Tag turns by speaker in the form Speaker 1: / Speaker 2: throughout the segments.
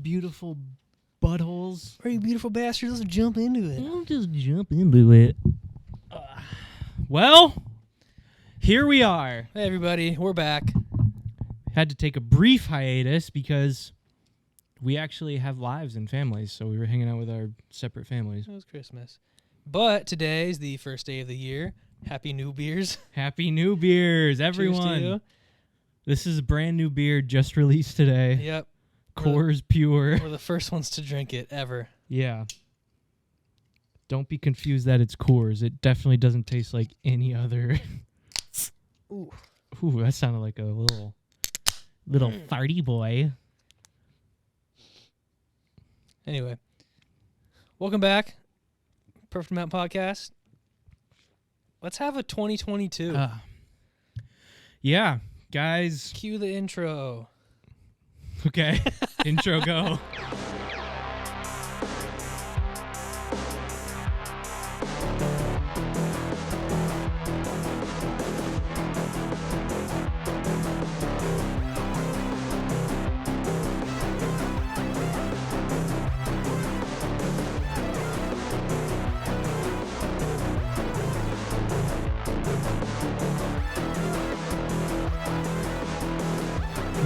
Speaker 1: beautiful buttholes.
Speaker 2: All right, you beautiful bastards, let's jump into it.
Speaker 1: I'll just jump into it. Well, here we are.
Speaker 2: Hey, everybody, we're back.
Speaker 1: Had to take a brief hiatus because we actually have lives and families, so we were hanging out with our separate families.
Speaker 2: It was Christmas. But today's the first day of the year. Happy New Beers.
Speaker 1: Happy New Beers,
Speaker 2: Cheers to
Speaker 1: everyone.
Speaker 2: you.
Speaker 1: This is a brand new beer just released today.
Speaker 2: Yep.
Speaker 1: Coors Pure.
Speaker 2: We're the first ones to drink it ever.
Speaker 1: Yeah. Don't be confused that it's Coors. It definitely doesn't taste like any other.
Speaker 2: Ooh.
Speaker 1: Ooh, that sounded like a little farty boy.
Speaker 2: Anyway, welcome back. Perfect Amount Podcast. Let's have a 2022.
Speaker 1: Yeah, guys.
Speaker 2: Cue the intro.
Speaker 1: Okay. Intro go.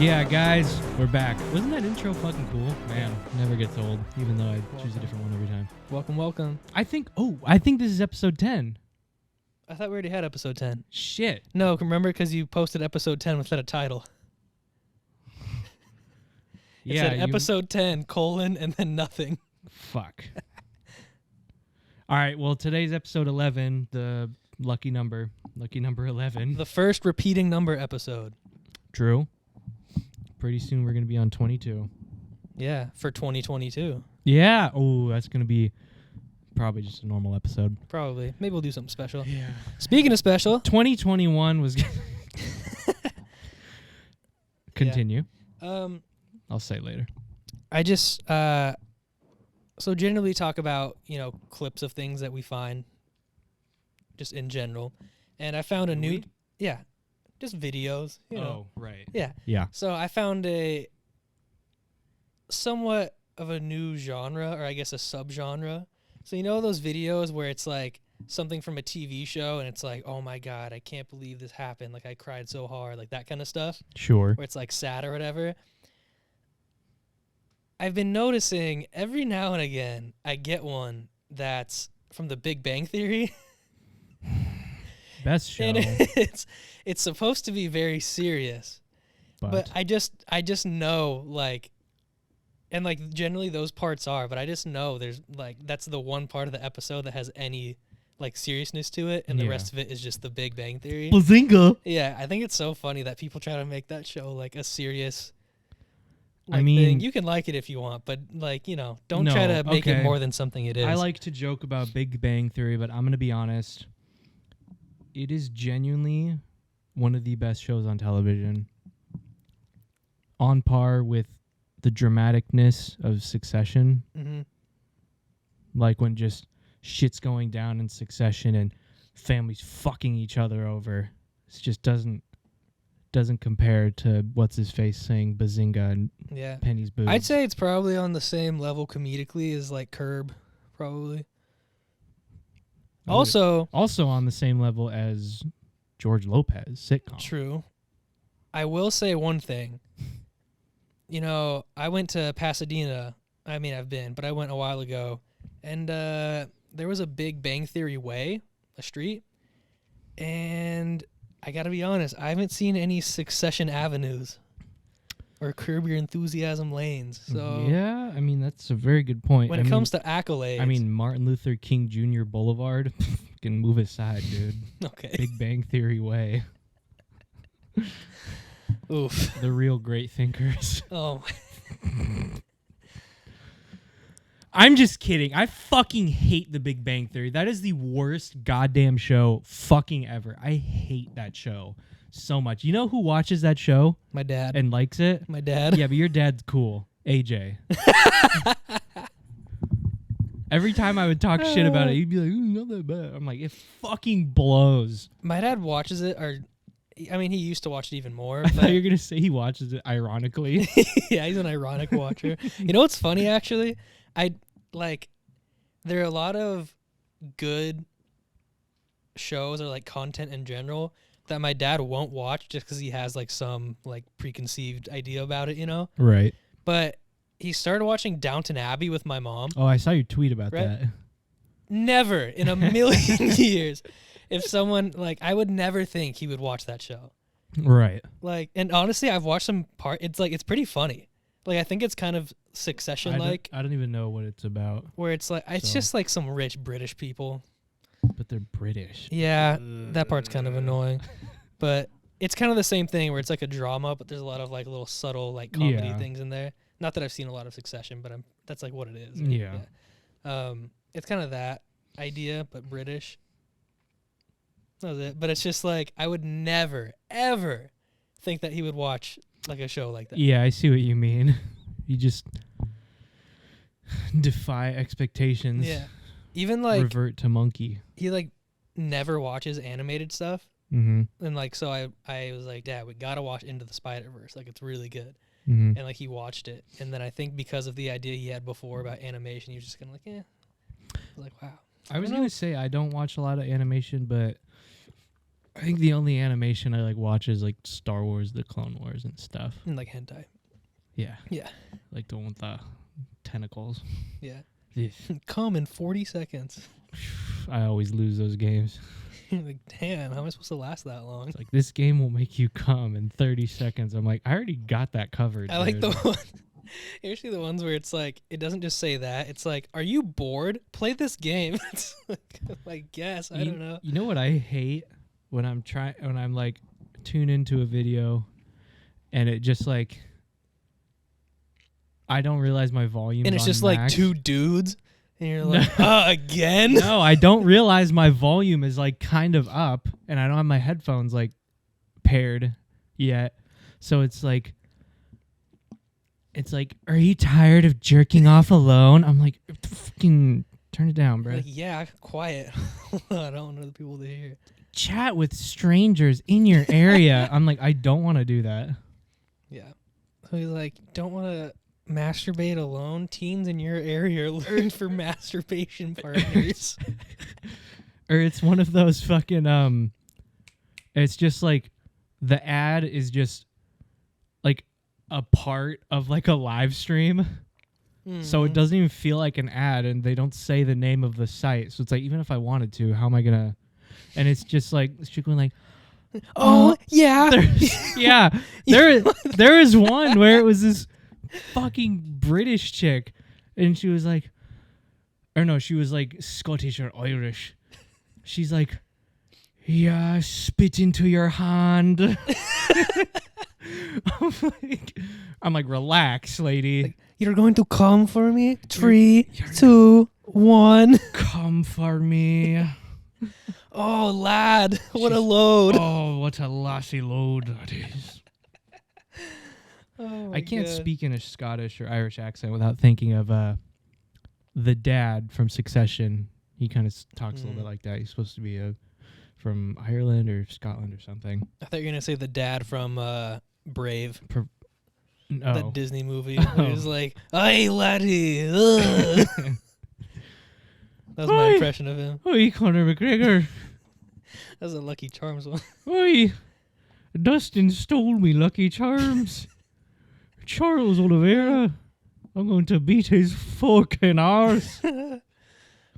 Speaker 1: Yeah, guys, we're back. Wasn't that intro fucking cool? Man, never gets old, even though I choose a different one every time.
Speaker 2: Welcome.
Speaker 1: I think this is episode 10.
Speaker 2: I thought we already had episode 10.
Speaker 1: Shit.
Speaker 2: No, remember, because you posted episode 10 without a title. It said episode 10, and then nothing.
Speaker 1: Fuck. All right, well, today's episode 11, the lucky number 11.
Speaker 2: The first repeating number episode.
Speaker 1: True. Pretty soon we're going to be on 22.
Speaker 2: Yeah, for 2022.
Speaker 1: Yeah. Oh, that's going to be probably just a normal episode.
Speaker 2: Probably. Maybe we'll do something special.
Speaker 1: Yeah.
Speaker 2: Speaking of special.
Speaker 1: 2021 was... Continue.
Speaker 2: Yeah.
Speaker 1: I'll say later.
Speaker 2: I just... so generally talk about, clips of things that we find just in general. And I found a new... Yeah. Just videos,
Speaker 1: Oh, right.
Speaker 2: Yeah.
Speaker 1: Yeah.
Speaker 2: So I found a somewhat of a new genre, or I guess a subgenre. So those videos where it's like something from a TV show and it's like, oh my God, I can't believe this happened. Like I cried so hard, like that kind of stuff.
Speaker 1: Sure.
Speaker 2: Where it's like sad or whatever. I've been noticing every now and again I get one that's from the Big Bang Theory.
Speaker 1: Best show.
Speaker 2: And it's supposed to be very serious, but I just know, like, and like generally those parts are, but I just know there's like that's the one part of the episode that has any like seriousness to it, and the rest of it is just the Big Bang Theory.
Speaker 1: Bazinga!
Speaker 2: Yeah, I think it's so funny that people try to make that show like a serious.
Speaker 1: I mean,
Speaker 2: thing. You can like it if you want, but like don't try to make it more than something it is.
Speaker 1: I like to joke about Big Bang Theory, but I'm gonna be honest. It is genuinely one of the best shows on television. On par with the dramaticness of Succession.
Speaker 2: Mm-hmm.
Speaker 1: Like when just shit's going down in Succession and families fucking each other over. It just doesn't compare to what's his face saying Bazinga and Penny's boobs.
Speaker 2: I'd say it's probably on the same level comedically as like Curb, probably. Also
Speaker 1: on the same level as George Lopez sitcom.
Speaker 2: True. I will say one thing. I went to Pasadena. I mean, I've been, but I went a while ago, and there was a Big Bang Theory way, a street, and I gotta be honest, I haven't seen any Succession avenues or Curb Your Enthusiasm lanes. So
Speaker 1: yeah, I mean that's a very good point.
Speaker 2: When it comes to accolades,
Speaker 1: I mean Martin Luther King Jr. Boulevard can move aside, dude.
Speaker 2: Okay.
Speaker 1: Big Bang Theory way.
Speaker 2: Oof.
Speaker 1: The real great thinkers.
Speaker 2: Oh.
Speaker 1: I'm just kidding. I fucking hate The Big Bang Theory. That is the worst goddamn show fucking ever. I hate that show so much. You know who watches that show?
Speaker 2: My dad.
Speaker 1: And likes it?
Speaker 2: My dad.
Speaker 1: Yeah, but your dad's cool. AJ. Every time I would talk shit about it, he'd be like, "Ooh, not that bad." I'm like, it fucking blows.
Speaker 2: My dad watches it, or I mean, he used to watch it even more.
Speaker 1: I thought
Speaker 2: But
Speaker 1: you were gonna say he watches it ironically.
Speaker 2: yeah, he's an ironic watcher. You know what's funny, actually? There are a lot of good shows or like content in general that my dad won't watch just because he has like some like preconceived idea about it, you know?
Speaker 1: Right.
Speaker 2: But he started watching Downton Abbey with my mom.
Speaker 1: Oh, I saw your tweet about
Speaker 2: Right?
Speaker 1: that.
Speaker 2: Never in a million years. If someone, like, I would never think he would watch that show.
Speaker 1: Right.
Speaker 2: Like, and honestly, I've watched some part. It's like, it's pretty funny. Like, I think it's kind of Succession-like,
Speaker 1: I don't even know what it's about,
Speaker 2: where it's like, it's
Speaker 1: So.
Speaker 2: just like some rich British people.
Speaker 1: but they're British.
Speaker 2: Yeah, that part's kind of annoying. But it's kind of the same thing where it's like a drama, but there's a lot of like little subtle like comedy
Speaker 1: Yeah.
Speaker 2: things in there. Not that I've seen a lot of Succession, but that's like what it is.
Speaker 1: Yeah.
Speaker 2: It's kind of that idea, but British. That was it. But it's just like, I would never, ever think that he would watch like a show like that.
Speaker 1: Yeah, I see what you mean. You just defy expectations.
Speaker 2: Yeah. Even like,
Speaker 1: revert to monkey.
Speaker 2: he like never watches animated stuff.
Speaker 1: Mm-hmm.
Speaker 2: And like, so I was like, Dad, we gotta watch Into the Spider-Verse. Like, it's really good.
Speaker 1: Mm-hmm.
Speaker 2: And like, he watched it. And then I think because of the idea he had before about animation, he was just kind of like, I was like, wow.
Speaker 1: I was
Speaker 2: don't
Speaker 1: gonna
Speaker 2: know.
Speaker 1: say I don't watch a lot of animation, but I think the only animation I like watch is like Star Wars, the Clone Wars, and stuff.
Speaker 2: And like hentai.
Speaker 1: Yeah.
Speaker 2: Yeah.
Speaker 1: Like the one with the tentacles.
Speaker 2: Yeah.
Speaker 1: Yeah.
Speaker 2: Come in 40 seconds.
Speaker 1: I always lose those games.
Speaker 2: Like, damn, how am I supposed to last that long?
Speaker 1: It's like, this game will make you come in 30 seconds. I'm like, I already got that covered.
Speaker 2: I like the
Speaker 1: dude.
Speaker 2: one. Usually the ones where it's like, it doesn't just say that. It's like, are you bored? Play this game. It's like, I guess. I don't know.
Speaker 1: You know what I hate when I'm like tune into a video and it just like I don't realize my volume.
Speaker 2: And it's
Speaker 1: on
Speaker 2: just
Speaker 1: max.
Speaker 2: like two dudes. And you're like, again?
Speaker 1: No, I don't realize my volume is like kind of up and I don't have my headphones like paired yet. So it's like, are you tired of jerking off alone? I'm like, fucking turn it down, bro.
Speaker 2: Like, yeah, quiet. I don't want other people to hear.
Speaker 1: Chat with strangers in your area. I'm like, I don't want to do that.
Speaker 2: Yeah. So he's like, don't want to masturbate alone? Teens in your area are looking for masturbation partners.
Speaker 1: Or it's one of those fucking it's just like the ad is just like a part of like a live stream. So it doesn't even feel like an ad and they don't say the name of the site. So it's like, even if I wanted to, how am I gonna? And it's just like she's going like,
Speaker 2: Oh yeah.
Speaker 1: yeah. There is one where it was this fucking British chick and she was like, or no, she was like Scottish or Irish. She's like, yeah, spit into your hand. I'm like, relax, lady.
Speaker 2: Like, you're going to come for me? 3, 2, 1.
Speaker 1: Come for me.
Speaker 2: Oh, lad, what a load.
Speaker 1: Oh, what a lassie load that is.
Speaker 2: Oh my
Speaker 1: I can't
Speaker 2: God.
Speaker 1: speak in a Scottish or Irish accent without thinking of the dad from Succession. He kind of talks a little bit like that. He's supposed to be from Ireland or Scotland or something.
Speaker 2: I thought you were going to say the dad from Brave,
Speaker 1: No.
Speaker 2: that Disney movie. Where he was like, hey, laddie. Ugh." That was my
Speaker 1: Oi.
Speaker 2: impression of him.
Speaker 1: Oi, Conor McGregor.
Speaker 2: That was a Lucky Charms one.
Speaker 1: Oi, Dustin stole me Lucky Charms. Charles Oliveira. I'm going to beat his fucking arse.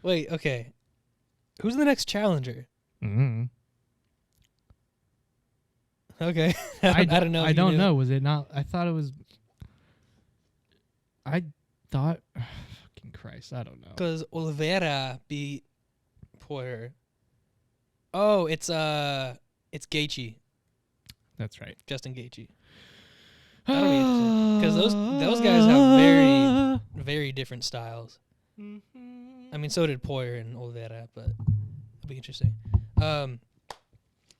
Speaker 2: Wait, okay. Who's the next challenger?
Speaker 1: Mm.
Speaker 2: Okay. I don't know. if
Speaker 1: I
Speaker 2: you
Speaker 1: don't
Speaker 2: knew.
Speaker 1: know. Was it not? I thought it was. I thought. Fucking Christ. I don't know.
Speaker 2: Because Oliveira beat Poirier. Oh, it's Gaethje.
Speaker 1: That's right.
Speaker 2: Justin Gaethje. That'll be interesting. Because those guys have very, very different styles. I mean, so did Poirier and Oliveira, but it'll be interesting.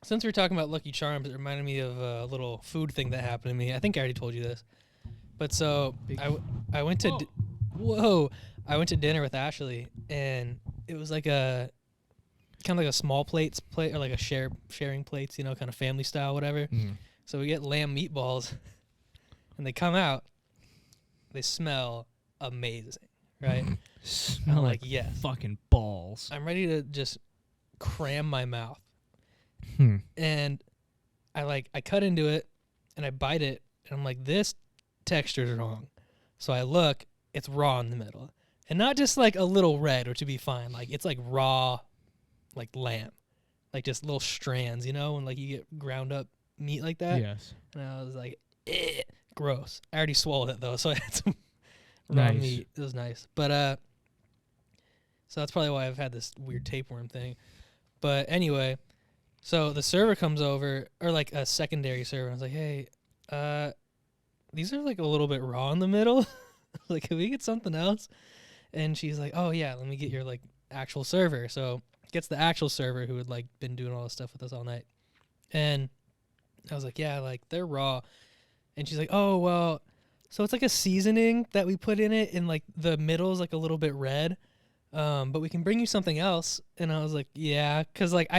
Speaker 2: Since we were talking about Lucky Charms, it reminded me of a little food thing that happened to me. I think I already told you this. But so I went to I went to dinner with Ashley, and it was like a kind of like a small plate or like a sharing plates, kind of family style, whatever. So we get lamb meatballs, and they come out. They smell amazing, right?
Speaker 1: Smell like
Speaker 2: yes,
Speaker 1: fucking balls.
Speaker 2: I'm ready to just cram my mouth. And I cut into it, and I bite it, and I'm like, this texture's wrong. So I look, it's raw in the middle. And not just like a little red, which would be fine. Like it's like raw, like lamb. Like just little strands, when like you get ground up meat like that.
Speaker 1: Yes.
Speaker 2: And I was like, gross. I already swallowed it though, so I had some raw meat. It was nice. But so that's probably why I've had this weird tapeworm thing. But anyway, so the server comes over, or like a secondary server. I was like, hey, these are like a little bit raw in the middle. Like, can we get something else? And she's like, oh yeah, let me get your like actual server. So gets the actual server who had like been doing all this stuff with us all night. And I was like, yeah, like they're raw. And she's like, oh, well, so it's like a seasoning that we put in it, and like the middle is like a little bit red. But we can bring you something else. And I was like, yeah, because like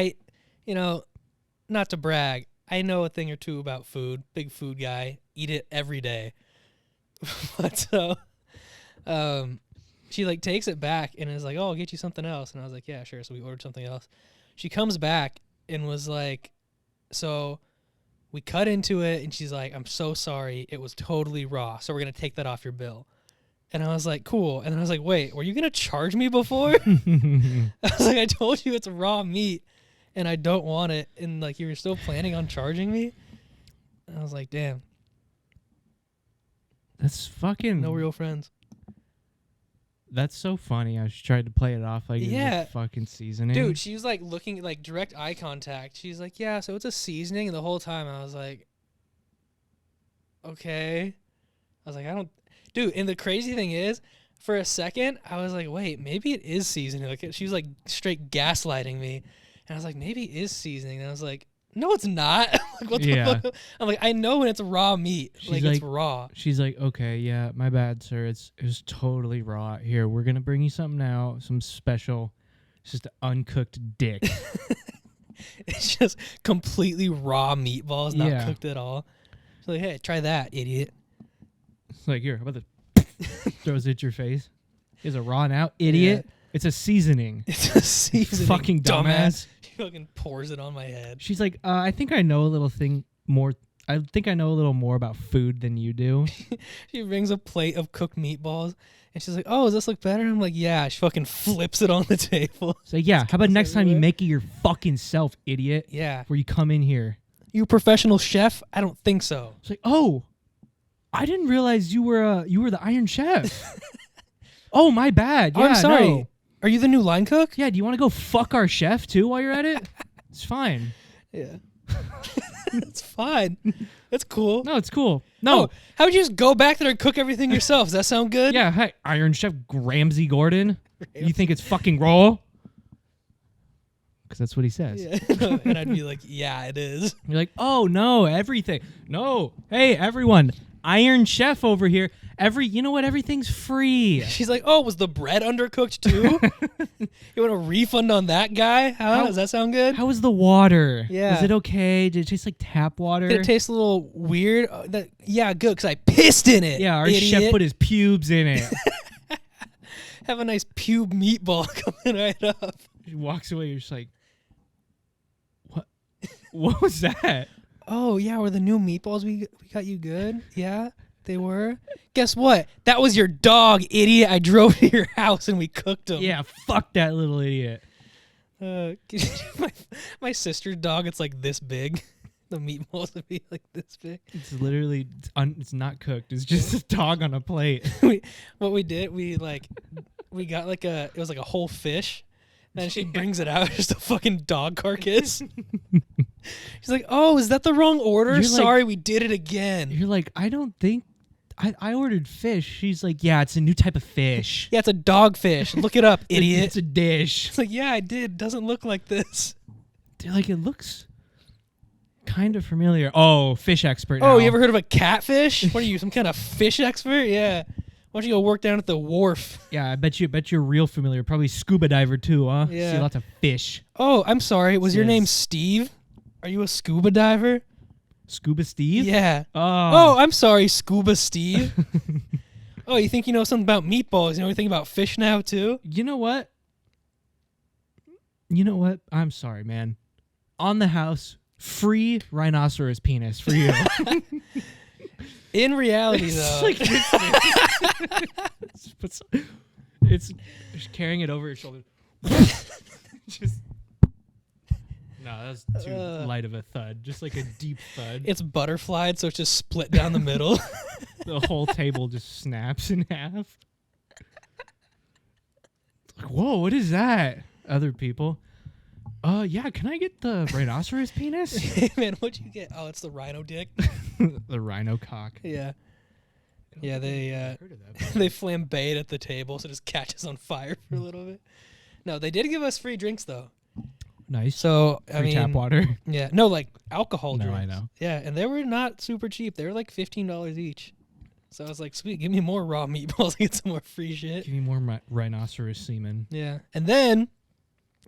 Speaker 2: not to brag, I know a thing or two about food. Big food guy, eat it every day. But so she like takes it back and is like, oh, I'll get you something else. And I was like, yeah, sure. So we ordered something else. She comes back and was like, so we cut into it, and she's like, I'm so sorry, it was totally raw, so we're gonna take that off your bill. And I was like, cool. And then I was like, wait, were you gonna charge me before? I was like, I told you it's raw meat and I don't want it, and like you were still planning on charging me. And I was like, damn,
Speaker 1: that's fucking
Speaker 2: no real friends.
Speaker 1: That's so funny. I just tried to play it off like it was fucking seasoning.
Speaker 2: Dude, she was like looking, like direct eye contact. She's like, yeah, so it's a seasoning. And the whole time I was like, okay. I was like, I don't. Dude, and the crazy thing is, for a second, I was like, wait, maybe it is seasoning. Like she was like straight gaslighting me. And I was like, maybe it is seasoning. And I was like, no, it's not. Like, what the fuck? I'm like, I know when it's raw meat. Like it's raw.
Speaker 1: She's like, okay, yeah, my bad, sir. It was totally raw. Here, we're gonna bring you something now, some special. It's just an uncooked dick.
Speaker 2: It's just completely raw meatballs, not cooked at all. She's like, hey, try that, idiot.
Speaker 1: It's like, here, how about this? Throws it at your face. Is it raw now, idiot? Yeah. It's a seasoning.
Speaker 2: It's a seasoning.
Speaker 1: Fucking dumbass.
Speaker 2: She fucking pours it on my head.
Speaker 1: She's like, I think I know a little more about food than you do.
Speaker 2: She brings a plate of cooked meatballs, and she's like, oh, does this look better? I'm like, yeah. She fucking flips it on the table.
Speaker 1: So yeah, how about next time you make it your fucking self, idiot?
Speaker 2: Yeah.
Speaker 1: Where you come in here.
Speaker 2: You a professional chef? I don't think so.
Speaker 1: It's like, oh, I didn't realize you were the Iron Chef. Oh, my bad. Yeah,
Speaker 2: I'm sorry.
Speaker 1: No.
Speaker 2: Are you the new line cook?
Speaker 1: Yeah, do you want to go fuck our chef too while you're at it? It's fine.
Speaker 2: Yeah. It's fine. That's cool.
Speaker 1: No, it's cool. No.
Speaker 2: Oh, how would you just go back there and cook everything yourself? Does that sound good?
Speaker 1: Yeah, hey, Iron Chef Ramsay Gordon. You think it's fucking raw? Because that's what he says.
Speaker 2: Yeah. And I'd be like, yeah, it is.
Speaker 1: You're like, oh, no, everything. No. Hey, everyone. Iron Chef over here. You know what? Everything's free.
Speaker 2: She's like, oh, was the bread undercooked too? You want a refund on that guy? How does that sound good?
Speaker 1: How was the water?
Speaker 2: Yeah.
Speaker 1: Was it okay? Did it taste like tap water?
Speaker 2: Did it taste a little weird? Yeah, good, because I pissed in it.
Speaker 1: Yeah, our chef put his pubes in it.
Speaker 2: Have a nice pube meatball coming right up.
Speaker 1: She walks away. You're just like, what? What was that?
Speaker 2: Oh, yeah, were the new meatballs we got you good? Yeah, they were. Guess what? That was your dog, idiot. I drove to your house and we cooked them.
Speaker 1: Yeah, fuck that little idiot.
Speaker 2: My sister's dog, it's like this big. The meatballs would be like this big.
Speaker 1: It's literally, it's not cooked. It's just a dog on a plate.
Speaker 2: What we did, we got like it was like a whole fish. And she brings it out, just a fucking dog carcass. She's like, oh, is that the wrong order? Sorry, we did it again.
Speaker 1: You're like, I don't think, I ordered fish. She's like, yeah, it's a new type of fish.
Speaker 2: Yeah, it's a dogfish. Look it up, idiot.
Speaker 1: It's a dish.
Speaker 2: It's like, yeah, I did. It doesn't look like this.
Speaker 1: Dude, like, it looks kind of familiar. Oh, fish expert now.
Speaker 2: Oh, you ever heard of a catfish? What are you, some kind of fish expert? Yeah. Why don't you go work down at the wharf?
Speaker 1: Yeah, I bet you're real familiar. Probably scuba diver too, huh?
Speaker 2: Yeah.
Speaker 1: See lots of fish.
Speaker 2: Oh, I'm sorry. Was your
Speaker 1: Says-
Speaker 2: name Steve? Are you a scuba diver?
Speaker 1: Scuba Steve?
Speaker 2: Yeah.
Speaker 1: Oh,
Speaker 2: Oh, I'm sorry, Scuba Steve. Oh, you think you know something about meatballs? You know anything about fish now too?
Speaker 1: You know what? I'm sorry, man. On the house, free rhinoceros penis for you.
Speaker 2: In reality, though,
Speaker 1: like it's just carrying it over your shoulder. Just no, that was too light of a thud. Just like a deep thud.
Speaker 2: it's butterflied, so it's just split down the middle.
Speaker 1: The whole table just snaps in half. Like, whoa, what is that? Other people. Yeah, can I get the rhinoceros penis?
Speaker 2: Hey, man, what'd you get? Oh, it's the rhino dick.
Speaker 1: The rhino cock.
Speaker 2: Yeah. Yeah, they
Speaker 1: Heard of that.
Speaker 2: they flambe it at the table, so it just catches on fire for a little bit. No, they did give us free drinks though.
Speaker 1: Nice.
Speaker 2: So I
Speaker 1: Free
Speaker 2: mean,
Speaker 1: tap water.
Speaker 2: yeah, no, like alcohol
Speaker 1: No,
Speaker 2: drinks.
Speaker 1: I know.
Speaker 2: Yeah, and they were not super cheap. They were like $15 each. So I was like, sweet, give me more raw meatballs and get some more free shit.
Speaker 1: Give me more rhinoceros semen.
Speaker 2: Yeah, and then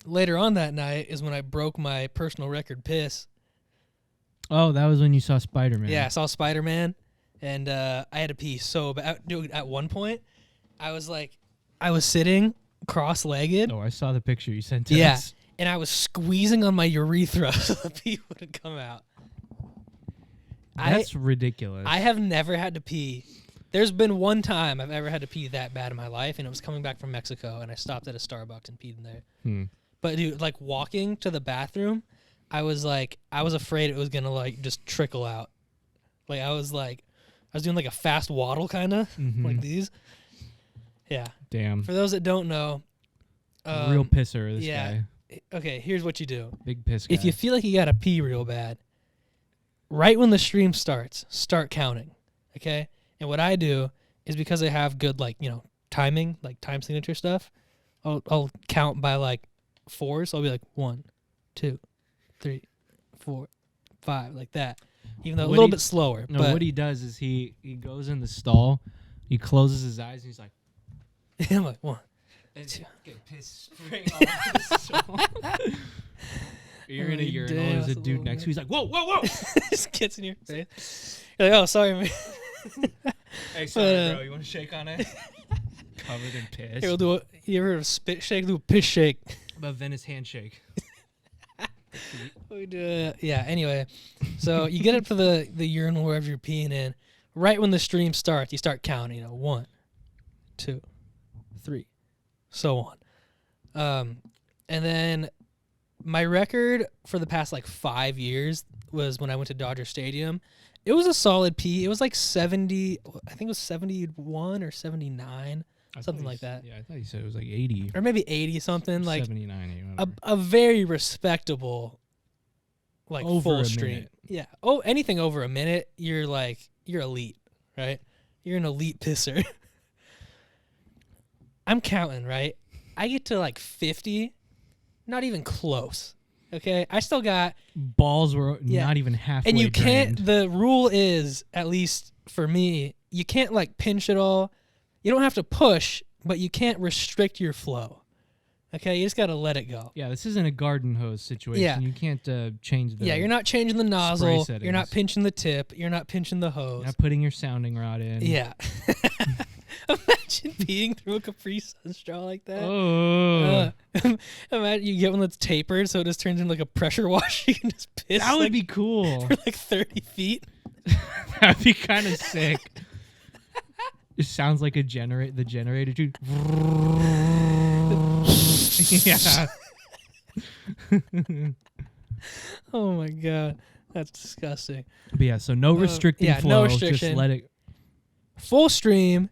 Speaker 2: later on that night is when I broke my personal record piss.
Speaker 1: Oh, that was when you saw Spider-Man.
Speaker 2: Yeah, I saw Spider-Man, and I had to pee so bad. Dude, at one point, I was sitting cross-legged.
Speaker 1: Oh, I saw the picture you sent to
Speaker 2: Yeah,
Speaker 1: us.
Speaker 2: and I was squeezing on my urethra so the pee wouldn't come out.
Speaker 1: That's ridiculous.
Speaker 2: I have never had to pee. There's been one time I've ever had to pee that bad in my life, and it was coming back from Mexico, and I stopped at a Starbucks and peed in there. But dude, like walking to the bathroom, I was afraid it was gonna like just trickle out. Like I was doing like a fast waddle kind of like these. Yeah.
Speaker 1: Damn.
Speaker 2: For those that don't know,
Speaker 1: Real pisser, this
Speaker 2: yeah.
Speaker 1: guy.
Speaker 2: Okay, here's what you do.
Speaker 1: Big piss guy.
Speaker 2: If you feel like you gotta pee real bad, right when the stream starts, start counting. Okay? And what I do is because I have good timing, like time signature stuff, I'll count by like fours. I'll be like 1, 2, 3, 4, 5, like that. Even though a little bit slower.
Speaker 1: No,
Speaker 2: but
Speaker 1: what he does is he goes in the stall, he closes his eyes, and he's like,
Speaker 2: I'm like 1,
Speaker 1: and
Speaker 2: 2.
Speaker 1: get piss spraying all over the stall. You're in a urinal.
Speaker 2: Damn,
Speaker 1: There's a
Speaker 2: that's a
Speaker 1: dude
Speaker 2: little
Speaker 1: next to you. He's like, whoa, whoa, whoa.
Speaker 2: Just gets in your face. You're like, oh, sorry, man.
Speaker 1: Hey, sorry, bro. You want to shake on it? Covered in piss.
Speaker 2: Here, we'll do you ever heard of spit shake? Do a piss shake.
Speaker 1: About Venice handshake.
Speaker 2: We do, yeah, anyway. So you get up to the urinal wherever you're peeing in. Right when the stream starts, you start counting, 1, 2, 3, so on. And then my record for the past 5 years was when I went to Dodger Stadium. It was a solid pee. It was like 70, I think it was 71 or 79, something like that.
Speaker 1: Yeah, I thought you said it was like 80.
Speaker 2: Or maybe 80 something,
Speaker 1: 79, whatever.
Speaker 2: a very respectable
Speaker 1: Over
Speaker 2: full
Speaker 1: a
Speaker 2: stream.
Speaker 1: minute.
Speaker 2: Yeah. Oh, anything over a minute, you're elite, right? You're an elite pisser. I'm counting, right? I get to 50, not even close. Okay, I still got
Speaker 1: Balls were not even halfway
Speaker 2: and you
Speaker 1: drained.
Speaker 2: can't. The rule is, at least for me, you can't pinch it all. You don't have to push, but you can't restrict your flow. Okay, you just gotta let it go.
Speaker 1: Yeah, this isn't a garden hose situation.
Speaker 2: Yeah.
Speaker 1: You can't change the.
Speaker 2: Yeah, you're not changing the nozzle.
Speaker 1: settings.
Speaker 2: You're not pinching the tip. You're not pinching the hose.
Speaker 1: You're not putting your sounding rod in.
Speaker 2: Yeah. Imagine peeing through a Capri Sun straw like that.
Speaker 1: Oh.
Speaker 2: Imagine you get one that's tapered, so it just turns into a pressure wash. You can just piss.
Speaker 1: That would be cool.
Speaker 2: for 30 feet.
Speaker 1: That'd be kind of sick. It sounds like the generator dude. Yeah.
Speaker 2: Oh my god, that's disgusting.
Speaker 1: But yeah, so no restricting
Speaker 2: yeah,
Speaker 1: flow.
Speaker 2: no restriction.
Speaker 1: Just let it.
Speaker 2: Full stream,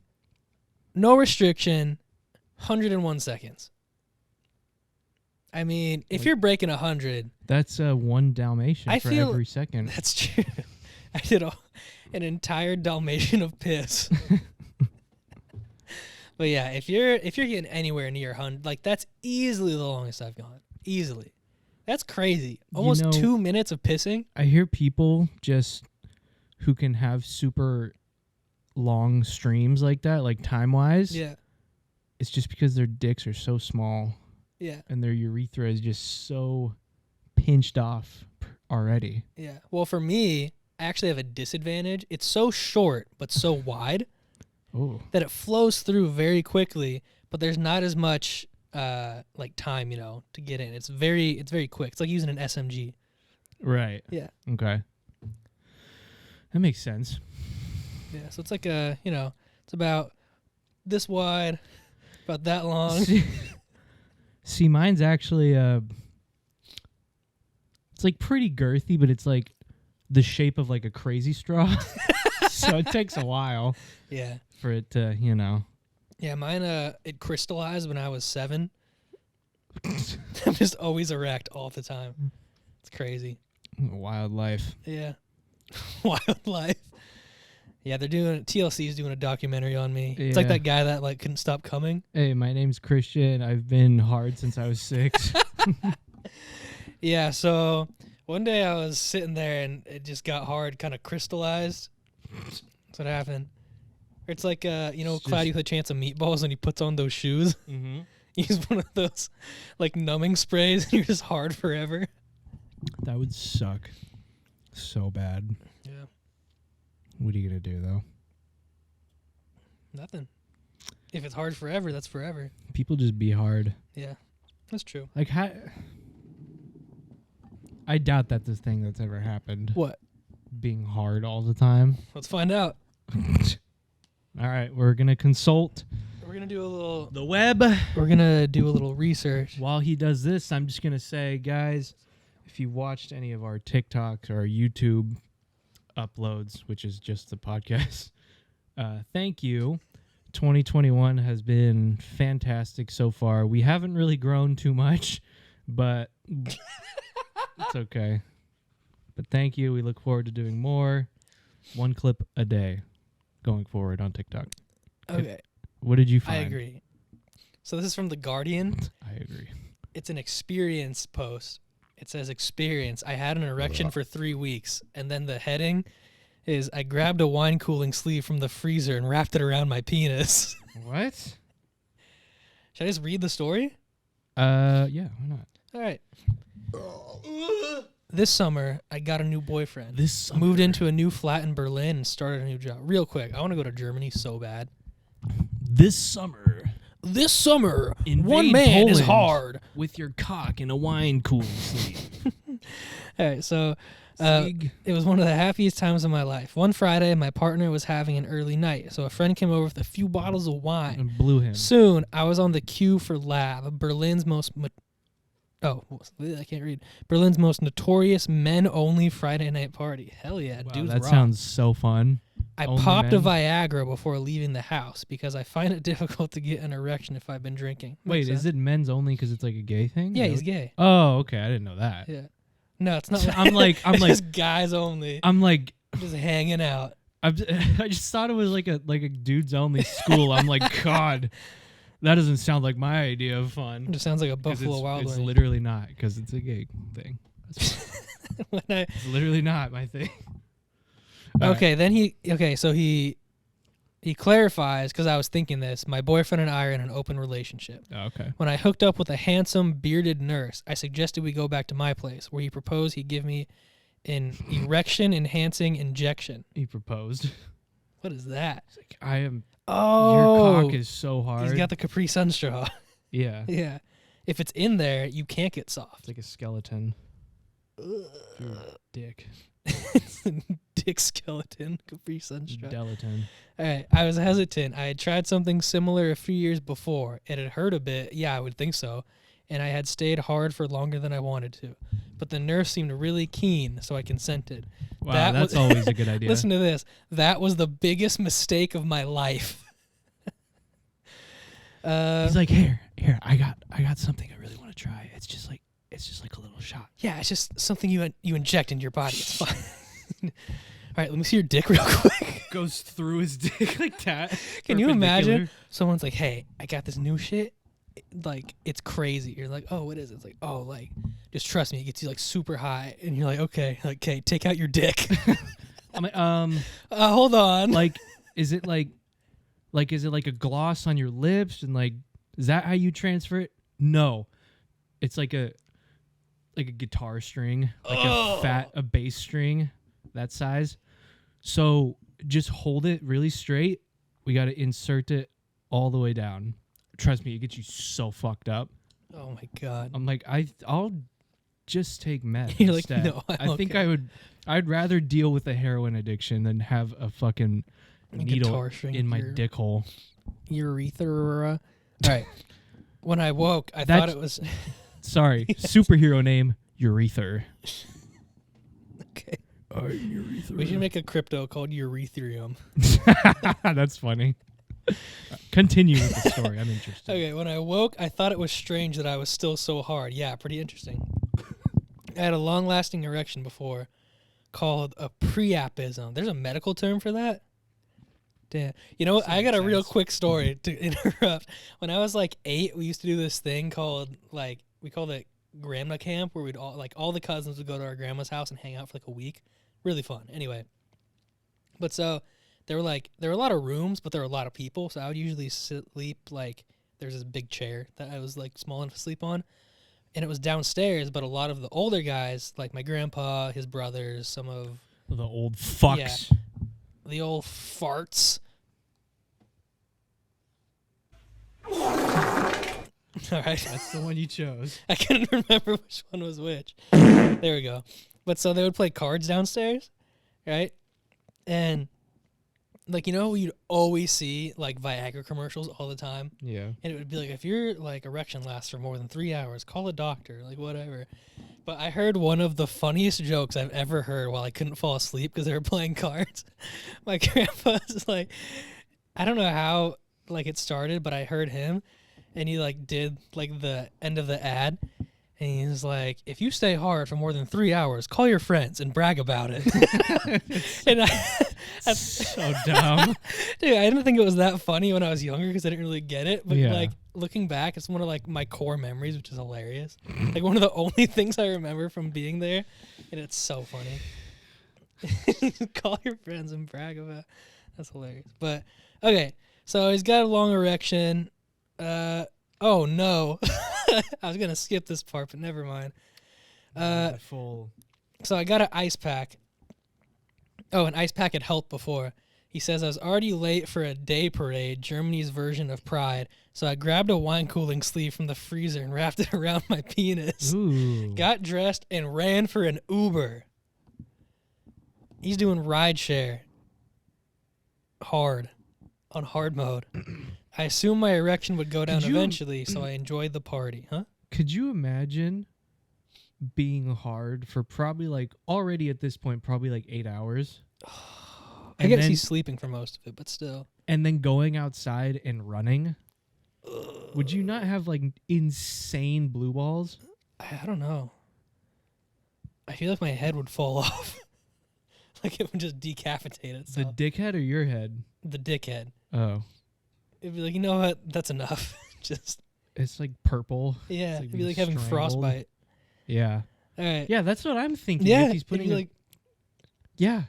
Speaker 2: no restriction, 101 seconds. I mean, if you're breaking 100,
Speaker 1: That's one Dalmatian
Speaker 2: I
Speaker 1: for
Speaker 2: feel-
Speaker 1: every second.
Speaker 2: that's true. I did an entire Dalmatian of piss. But yeah, if you're getting anywhere near 100, that's easily the longest I've gone. Easily. That's crazy. Almost 2 minutes of pissing.
Speaker 1: I hear people just who can have super long streams like that, like time-wise,
Speaker 2: Yeah.
Speaker 1: it's just because their dicks are so small
Speaker 2: Yeah.
Speaker 1: and their urethra is just so pinched off already.
Speaker 2: Yeah. Well, for me, I actually have a disadvantage. It's so short but so wide
Speaker 1: Oh.
Speaker 2: that it flows through very quickly, but there's not as much like time, to get in. It's very quick. It's like using an SMG.
Speaker 1: Right.
Speaker 2: Yeah.
Speaker 1: Okay. That makes sense.
Speaker 2: Yeah. So it's like it's about this wide, about that long.
Speaker 1: See, mine's actually it's like pretty girthy, but it's like the shape of like a crazy straw. So it takes a while
Speaker 2: Yeah.
Speaker 1: for it to,
Speaker 2: Yeah, mine it crystallized when I was 7. I'm just always erect all the time. It's crazy.
Speaker 1: Wildlife.
Speaker 2: Yeah. Wildlife. Yeah, TLC's doing a documentary on me. It's like
Speaker 1: Yeah.
Speaker 2: that guy that like couldn't stop coming.
Speaker 1: Hey, my name's Christian. I've been hard since I was 6.
Speaker 2: Yeah, so one day I was sitting there and it just got hard, kind of crystallized. That's what happened. It's like Cloudy with a Chance of Meatballs when he puts on those shoes.
Speaker 1: Mm-hmm.
Speaker 2: Use one of those like numbing sprays and you're just hard forever.
Speaker 1: That would suck so bad.
Speaker 2: Yeah.
Speaker 1: What are you gonna do though?
Speaker 2: Nothing. If it's hard forever, that's forever.
Speaker 1: People just be hard.
Speaker 2: Yeah. That's true.
Speaker 1: Like, I doubt that's a thing that's ever happened.
Speaker 2: What?
Speaker 1: Being hard all the time.
Speaker 2: Let's find out.
Speaker 1: All right, we're gonna consult
Speaker 2: We're going to do a little
Speaker 1: the web.
Speaker 2: We're going to do a little research.
Speaker 1: While he does this, I'm just gonna say, guys, if you watched any of our TikToks or our YouTube uploads, which is just the podcast, thank you. 2021 has been fantastic so far. We haven't really grown too much, but it's okay. But thank you. We look forward to doing more. 1 clip a day going forward on TikTok.
Speaker 2: Okay.
Speaker 1: What did you find?
Speaker 2: I agree. So this is from The Guardian.
Speaker 1: I agree.
Speaker 2: It's an experience post. It says experience. I had an erection for 3 weeks. And then the heading is I grabbed a wine cooling sleeve from the freezer and wrapped it around my penis.
Speaker 1: What?
Speaker 2: Should I just read the story?
Speaker 1: Yeah, why not?
Speaker 2: All right. This summer, I got a new boyfriend.
Speaker 1: This summer.
Speaker 2: Moved into a new flat in Berlin and started a new job. Real quick, I want to go to Germany so bad.
Speaker 1: This summer.
Speaker 2: This summer,
Speaker 1: Invade
Speaker 2: one man is
Speaker 1: Poland
Speaker 2: hard.
Speaker 1: with your cock in a wine cooling sleeve.
Speaker 2: All right, so it was one of the happiest times of my life. One Friday, my partner was having an early night, so a friend came over with a few bottles of wine.
Speaker 1: And blew him.
Speaker 2: Soon, I was on the queue for Lab, Berlin's most Berlin's most notorious men-only Friday night party. Hell yeah,
Speaker 1: Wow,
Speaker 2: dudes
Speaker 1: that
Speaker 2: rock.
Speaker 1: sounds so fun.
Speaker 2: I
Speaker 1: Only
Speaker 2: popped a
Speaker 1: men?
Speaker 2: Viagra before leaving the house because I find it difficult to get an erection if I've been drinking.
Speaker 1: Wait, is it men's only because it's like a gay thing?
Speaker 2: Yeah,
Speaker 1: Really?
Speaker 2: he's gay.
Speaker 1: Oh, okay. I didn't know that.
Speaker 2: Yeah. No, it's not.
Speaker 1: I'm like,
Speaker 2: it's just guys only.
Speaker 1: I'm
Speaker 2: Just hanging out.
Speaker 1: I just thought it was like a dudes only school. I'm like, God, that doesn't sound like my idea of fun.
Speaker 2: It just sounds like a
Speaker 1: 'Cause
Speaker 2: Buffalo Wild
Speaker 1: It's
Speaker 2: Wings.
Speaker 1: literally not because it's a gay thing. It's literally not my thing. All
Speaker 2: Okay, then so he clarifies, because I was thinking this, my boyfriend and I are in an open relationship.
Speaker 1: right. Oh, okay.
Speaker 2: When I hooked up with a handsome, bearded nurse, I suggested we go back to my place, where he proposed he'd give me an erection-enhancing injection.
Speaker 1: He proposed.
Speaker 2: What is that?
Speaker 1: It's like, I am.
Speaker 2: Oh,
Speaker 1: Your cock is so hard.
Speaker 2: he's got the Capri Sun straw.
Speaker 1: Yeah.
Speaker 2: Yeah. If it's in there, you can't get soft.
Speaker 1: It's like a skeleton. Your dick.
Speaker 2: It's a dick skeleton Capri Sun straw.
Speaker 1: Skeleton.
Speaker 2: All right, I was hesitant. I had tried something similar a few years before. It had hurt a bit. Yeah, I would think so. And I had stayed hard for longer than I wanted to. But the nurse seemed really keen, so I consented.
Speaker 1: Wow, that's always a good idea.
Speaker 2: Listen to this. That was the biggest mistake of my life.
Speaker 1: He's like, here, I got something I really want to try. It's just like a little shot.
Speaker 2: Yeah, it's just something you inject into your body. It's fine. All right, let me see your dick real quick.
Speaker 1: Goes through his dick like that.
Speaker 2: Can you imagine?
Speaker 1: Perpendicular.
Speaker 2: Someone's like, hey, I got this new shit. Like, it's crazy. You're like, oh, what is it? It's like, oh, like, just trust me. It gets you, like, super high. And you're like, okay, take out your dick.
Speaker 1: I'm like,
Speaker 2: Hold on.
Speaker 1: like, Is it like is it like a gloss on your lips and like is that how you transfer it? No. It's like a guitar string, like a bass string that size. So just hold it really straight. We got to insert it all the way down. Trust me, it gets you so fucked up.
Speaker 2: Oh my god.
Speaker 1: I'm like I'll just take meth
Speaker 2: You're
Speaker 1: instead.
Speaker 2: like, no,
Speaker 1: I think I'd rather deal with a heroin addiction than have a fucking needle in my dick hole.
Speaker 2: Urethra. All right. When I woke, I thought it was...
Speaker 1: Sorry. Superhero name, Urethra.
Speaker 2: Okay.
Speaker 1: Urethra.
Speaker 2: We should make a crypto called Urethrium.
Speaker 1: That's funny. Continue with the story. I'm interested.
Speaker 2: Okay. When I woke, I thought it was strange that I was still so hard. Yeah, pretty interesting. I had a long-lasting erection before called a priapism. There's a medical term for that? Damn. You know what? I got a real quick story to interrupt. When I was like 8, we used to do this thing called like we called it grandma camp, where we'd all the cousins would go to our grandma's house and hang out for like a week. Really fun. Anyway. But so there were a lot of rooms, but there were a lot of people. So I would usually sleep like there's this big chair that I was like small enough to sleep on. And it was downstairs, but a lot of the older guys, like my grandpa, his brothers, some of
Speaker 1: the old fucks.
Speaker 2: Yeah, the old farts. All right.
Speaker 1: That's the one you chose.
Speaker 2: I couldn't remember which one was which. There we go. But so they would play cards downstairs, right? And like, you know, you'd always see like Viagra commercials all the time.
Speaker 1: Yeah.
Speaker 2: And it would be like, if your like erection lasts for more than 3 hours, call a doctor, like whatever. But I heard one of the funniest jokes I've ever heard while I couldn't fall asleep because they were playing cards. My grandpa's like, I don't know how like it started, but I heard him and he like did like the end of the ad. And he's like, if you stay hard for more than 3 hours, call your friends and brag about it. And
Speaker 1: that's so dumb.
Speaker 2: Dude, I didn't think it was that funny when I was younger because I didn't really get it. But like looking back, it's one of like my core memories, which is hilarious. Like one of the only things I remember from being there. And it's so funny. Call your friends and brag about it. That's hilarious. But okay, so he's got a long erection. Oh no. I was going to skip this part, but never mind. So I got an ice pack. Oh, an ice pack had helped before. He says I was already late for a day parade, Germany's version of Pride. So I grabbed a wine cooling sleeve from the freezer and wrapped it around my penis.
Speaker 1: Ooh.
Speaker 2: Got dressed and ran for an Uber. He's doing rideshare. Hard. On hard mode. I assume my erection would go down eventually, so I enjoyed the party. Huh?
Speaker 1: Could you imagine being hard for probably like already at this point, probably like 8 hours?
Speaker 2: I guess he's sleeping for most of it, but still.
Speaker 1: And then going outside and running? Would you not have like insane blue balls?
Speaker 2: I don't know. I feel like my head would fall off. Like it would just decapitate itself.
Speaker 1: The dickhead or your head?
Speaker 2: The dickhead.
Speaker 1: Oh.
Speaker 2: It'd be like, you know what? That's enough. Just.
Speaker 1: It's like purple.
Speaker 2: Yeah.
Speaker 1: Like
Speaker 2: It'd be like having frostbite.
Speaker 1: Yeah.
Speaker 2: All right.
Speaker 1: Yeah, that's what I'm thinking.
Speaker 2: Yeah.
Speaker 1: If he's putting
Speaker 2: like.
Speaker 1: Yeah.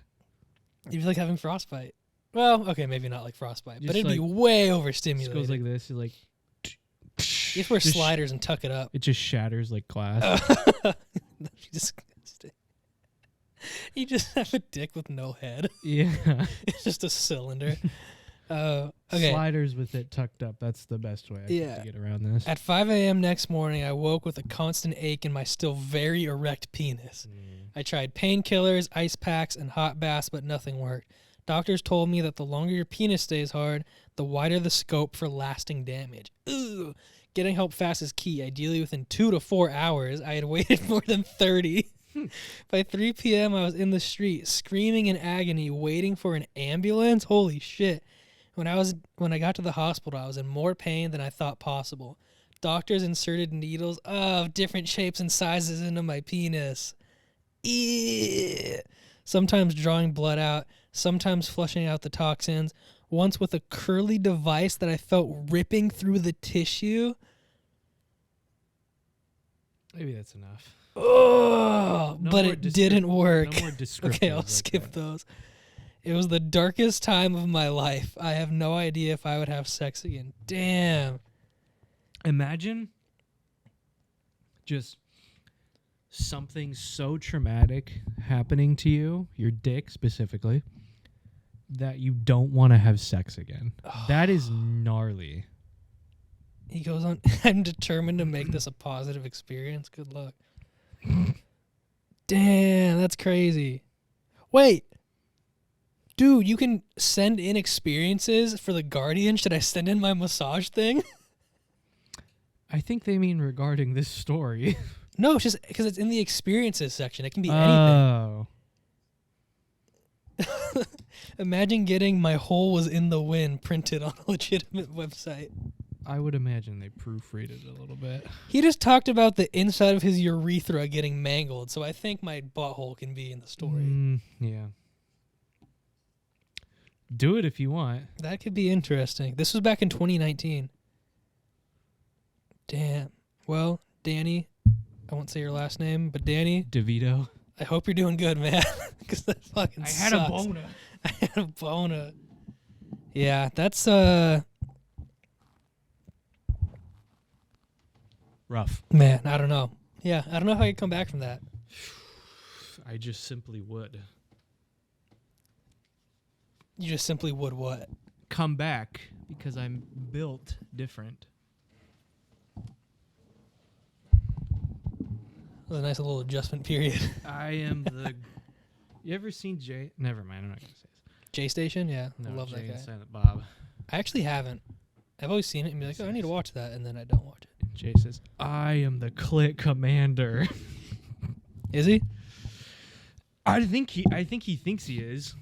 Speaker 2: It'd be like having frostbite. Well, okay, maybe not like frostbite, but it'd
Speaker 1: like,
Speaker 2: be way overstimulated.
Speaker 1: It goes like this. You're like.
Speaker 2: You just wear sliders and tuck it up.
Speaker 1: It just shatters like glass.
Speaker 2: Disgusting. You just have a dick with no head.
Speaker 1: Yeah.
Speaker 2: It's just a cylinder. Okay.
Speaker 1: Sliders with it tucked up. That's the best way I think to get around this.
Speaker 2: At 5 a.m. next morning, I woke with a constant ache in my still very erect penis. I tried painkillers, ice packs, and hot baths, but nothing worked. Doctors told me that the longer your penis stays hard, the wider the scope for lasting damage. Ugh. Getting help fast is key, ideally within 2 to 4 hours. I had waited more than 30. By 3 p.m., I was in the street, screaming in agony, waiting for an ambulance. Holy shit. When I got to the hospital, I was in more pain than I thought possible. Doctors inserted needles of different shapes and sizes into my penis. Ew. Sometimes drawing blood out, sometimes flushing out the toxins, once with a curly device that I felt ripping through the tissue.
Speaker 1: Maybe that's enough.
Speaker 2: Oh, but it didn't work.
Speaker 1: No more descriptors.
Speaker 2: Okay, I'll skip those. It was the darkest time of my life. I have no idea if I would have sex again. Damn.
Speaker 1: Imagine just something so traumatic happening to you, your dick specifically, that you don't want to have sex again. That is gnarly.
Speaker 2: He goes on, I'm determined to make this a positive experience. Good luck. Damn, that's crazy. Wait. Dude, you can send in experiences for the Guardian. Should I send in my massage thing?
Speaker 1: I think they mean regarding this story.
Speaker 2: No, it's just because it's in the experiences section. It can be anything.
Speaker 1: Oh.
Speaker 2: Imagine getting "My hole was in the wind" printed on a legitimate website.
Speaker 1: I would imagine they proofread it a little bit.
Speaker 2: He just talked about the inside of his urethra getting mangled, so I think my butthole can be in the story.
Speaker 1: Yeah. Do it if you want.
Speaker 2: That could be interesting. This was back in 2019. Damn. Well, Danny, I won't say your last name, but Danny
Speaker 1: DeVito.
Speaker 2: I hope you're doing good, man. Because that fucking sucks.
Speaker 1: I had a boner.
Speaker 2: I had a boner. Yeah, that's
Speaker 1: rough.
Speaker 2: man, I don't know. Yeah, I don't know if I could come back from that.
Speaker 1: I just simply would.
Speaker 2: You just simply would what?
Speaker 1: Come back because I'm built different.
Speaker 2: That was a nice little adjustment period.
Speaker 1: I am the... You ever seen Jay? Never mind, I'm not going to say this.
Speaker 2: J Station? Yeah,
Speaker 1: No,
Speaker 2: I love
Speaker 1: Jay
Speaker 2: that guy.
Speaker 1: and Silent Bob.
Speaker 2: I actually haven't. I've always seen it and be like, oh, I need to watch that, and then I don't watch it.
Speaker 1: Jay says, I am the clique commander.
Speaker 2: Is he?
Speaker 1: I think he thinks he is.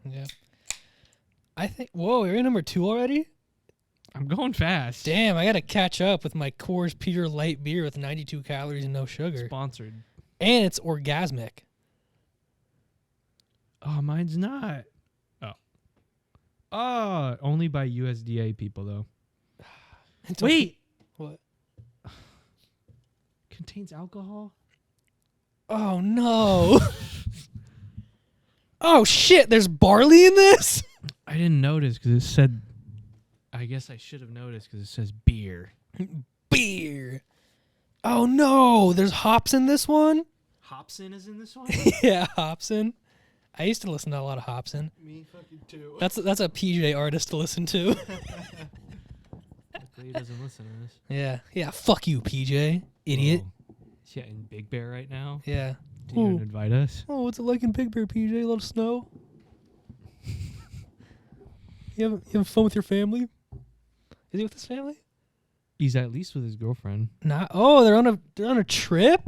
Speaker 2: Yeah. I think, whoa, you're in number 2 already?
Speaker 1: I'm going fast.
Speaker 2: Damn, I got to catch up with my Coors Pure Light beer with 92 calories and no sugar.
Speaker 1: Sponsored.
Speaker 2: And it's orgasmic.
Speaker 1: Oh, mine's not. Oh, only by USDA people, though. Wait.
Speaker 2: What?
Speaker 1: Contains alcohol?
Speaker 2: Oh, no. Oh, shit, there's barley in this?
Speaker 1: I didn't notice because it said... I guess I should have noticed because it says beer.
Speaker 2: Beer. Oh, no, there's hops in this one?
Speaker 1: Hobson is in this one?
Speaker 2: Yeah, Hobson. I used to listen to a lot of Hobson.
Speaker 1: Me fucking too.
Speaker 2: That's a PJ artist to listen to.
Speaker 1: Luckily he doesn't listen to this.
Speaker 2: Yeah, fuck you, PJ. Idiot.
Speaker 1: Oh. Yeah, in Big Bear right now.
Speaker 2: Yeah.
Speaker 1: Do you invite us?
Speaker 2: Oh, what's it like in Big Bear, PJ? A lot of snow? You having fun with your family? Is he with his family?
Speaker 1: He's at least with his girlfriend.
Speaker 2: Not. Oh, they're on a trip.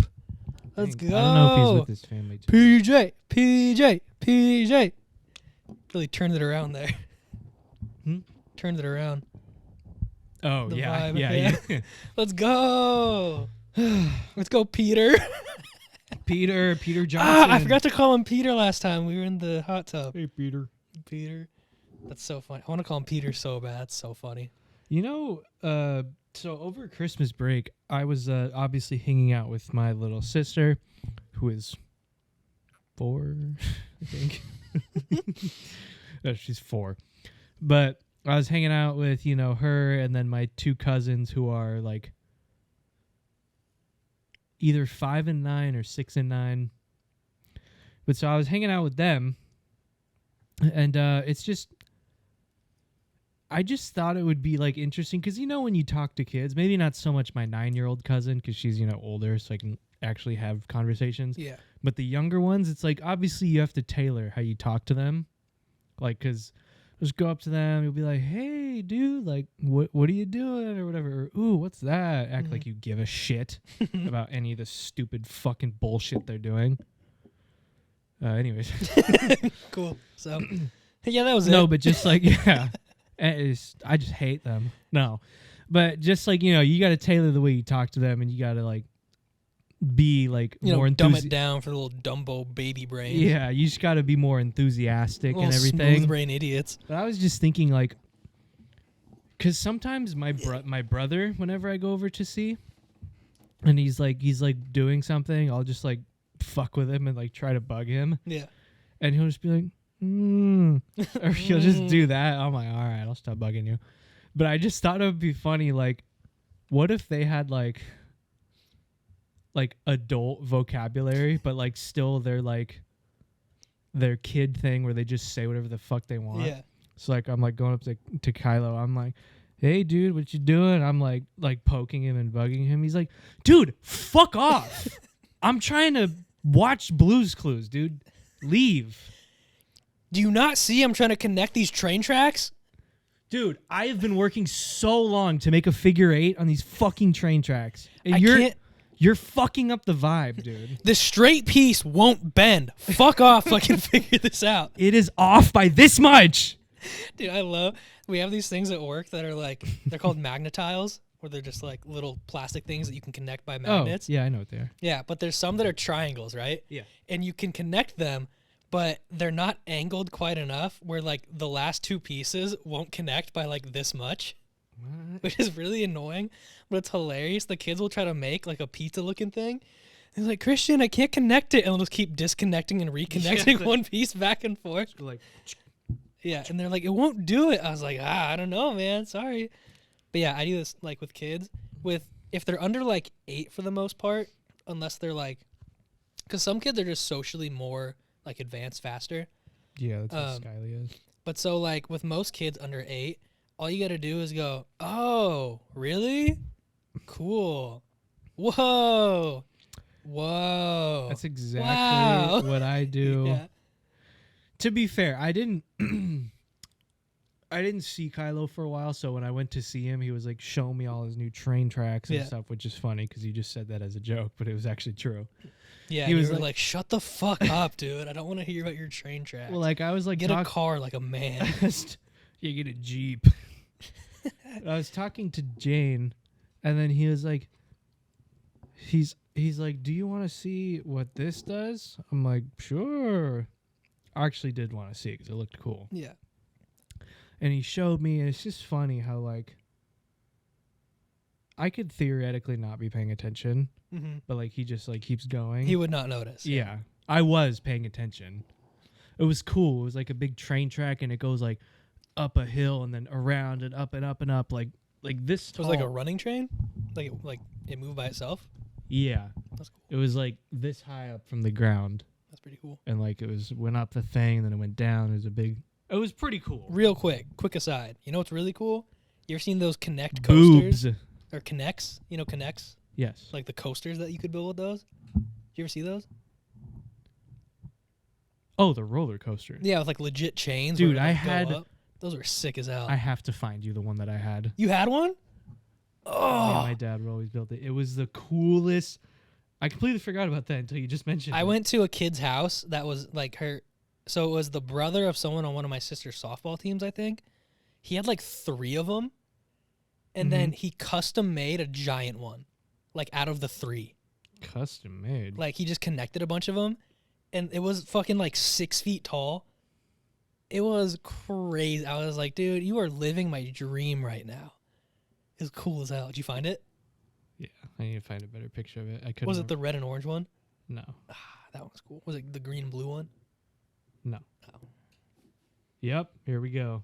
Speaker 2: Let's go.
Speaker 1: I don't know if he's with his family too.
Speaker 2: PJ. Really turned it around there. Turned it around.
Speaker 1: Oh,
Speaker 2: The
Speaker 1: yeah.
Speaker 2: vibe,
Speaker 1: Yeah.
Speaker 2: Let's go. Let's go, Peter.
Speaker 1: Peter Johnson.
Speaker 2: I forgot to call him Peter last time. We were in the hot tub.
Speaker 1: Hey, Peter.
Speaker 2: Peter. That's so funny. I want to call him Peter so bad. It's so funny.
Speaker 1: You know, so over Christmas break, I was obviously hanging out with my little sister, who is 4, I think. No, she's 4. But I was hanging out with, her and then my 2 cousins who are like either 5 and 9 or 6 and 9. But so I was hanging out with them, and it's just... I just thought it would be like interesting because when you talk to kids, maybe not so much my 9-year-old cousin because she's older, so I can actually have conversations.
Speaker 2: Yeah.
Speaker 1: But the younger ones, it's like obviously you have to tailor how you talk to them, like because just go up to them, you'll be like, "Hey, dude, like what are you doing?" or whatever. Or, "Ooh, what's that?" Act like you give a shit about any of the stupid fucking bullshit they're doing. Anyways,
Speaker 2: Cool. So, yeah, that was
Speaker 1: no,
Speaker 2: it.
Speaker 1: but just like I just hate them. No, but just like you got to tailor the way you talk to them, and you got to like be like more
Speaker 2: dumb it down for the little Dumbo baby brain.
Speaker 1: Yeah, you just got to be more enthusiastic and everything.
Speaker 2: Smooth brain idiots.
Speaker 1: But I was just thinking like, because sometimes my brother, whenever I go over to see, and he's like doing something, I'll just like fuck with him and like try to bug him.
Speaker 2: Yeah.
Speaker 1: and he'll just be like, or he'll just do that. I'm like, all right, I'll stop bugging you. But I just thought it would be funny, like, what if they had like adult vocabulary, but like still their kid thing where they just say whatever the fuck they want.
Speaker 2: Yeah.
Speaker 1: So like I'm like going up to Kylo, I'm like, hey dude, what you doing? I'm like poking him and bugging him. He's like, dude, fuck off. I'm trying to watch Blue's Clues, dude. Leave.
Speaker 2: Do you not see I'm trying to connect these train tracks?
Speaker 1: Dude, I have been working so long to make a figure 8 on these fucking train tracks. And you're fucking up the vibe, dude.
Speaker 2: The straight piece won't bend. Fuck off, fucking figure this out.
Speaker 1: It is off by this much.
Speaker 2: Dude, we have these things at work that are like, they're called magnetiles, where they're just like little plastic things that you can connect by magnets.
Speaker 1: Oh, yeah, I know what they are.
Speaker 2: Yeah, but there's some that are triangles, right?
Speaker 1: Yeah.
Speaker 2: And you can connect them, but they're not angled quite enough where like the last two pieces won't connect by like this much.
Speaker 1: What?
Speaker 2: Which is really annoying, but it's hilarious. The kids will try to make like a pizza looking thing. He's like, Christian, I can't connect it. And they'll just keep disconnecting and reconnecting one piece back and forth.
Speaker 1: Like,
Speaker 2: yeah, and they're like, it won't do it. I was like, I don't know, man. Sorry. But yeah, I do this like with kids. If they're under like 8 for the most part, unless they're like, because some kids are just socially more like advanced faster.
Speaker 1: yeah, that's what Skyly is.
Speaker 2: But so like with most kids under 8, all you got to do is go, oh, really? Cool. Whoa.
Speaker 1: That's exactly what I do.
Speaker 2: Yeah.
Speaker 1: To be fair, I didn't see Kylo for a while, so when I went to see him, he was like showing me all his new train tracks and stuff, which is funny because he just said that as a joke, but it was actually true.
Speaker 2: Yeah,
Speaker 1: he was
Speaker 2: like, shut the fuck up, dude. I don't want to hear about your train tracks.
Speaker 1: Well, like I was like,
Speaker 2: get a car like a man.
Speaker 1: You get a Jeep. I was talking to Jane, and then he was like, he's like, do you want to see what this does? I'm like, sure. I actually did want to see it because it looked cool.
Speaker 2: Yeah.
Speaker 1: And he showed me, and it's just funny how like I could theoretically not be paying attention, but like he just like keeps going.
Speaker 2: He would not notice.
Speaker 1: Yeah, I was paying attention. It was cool. It was like a big train track, and it goes like up a hill and then around and up and up and up, like this.
Speaker 2: It was like a running train, like it moved by itself.
Speaker 1: Yeah,
Speaker 2: that's cool.
Speaker 1: It was like this high up from the ground.
Speaker 2: That's pretty cool.
Speaker 1: And like went up the thing, and then it went down. It was pretty cool.
Speaker 2: Real quick aside. You know what's really cool? You ever seen those Connect coasters?
Speaker 1: Boobs.
Speaker 2: Or Connects? You know Connects?
Speaker 1: Yes.
Speaker 2: Like the coasters that you could build with those? Did you ever see those?
Speaker 1: Oh, the roller coaster.
Speaker 2: Yeah, with like legit chains.
Speaker 1: Dude,
Speaker 2: I
Speaker 1: had...
Speaker 2: Those were sick as hell.
Speaker 1: I have to find you the one that I had.
Speaker 2: You had one? Oh.
Speaker 1: Yeah, my dad would always build it. It was the coolest. I completely forgot about that until you just mentioned it.
Speaker 2: I went to a kid's house that was like her... So it was the brother of someone on one of my sister's softball teams, I think. He had like 3 of them. And then he custom made a giant one. Like out of the 3.
Speaker 1: Custom made?
Speaker 2: Like he just connected a bunch of them. And it was fucking like 6 feet tall. It was crazy. I was like, dude, you are living my dream right now. It's cool as hell. Did you find it?
Speaker 1: Yeah, I need to find a better picture of it. I couldn't.
Speaker 2: Was it the red and orange one?
Speaker 1: No.
Speaker 2: That one's cool. Was it the green and blue one?
Speaker 1: No. Oh. Yep, here we go.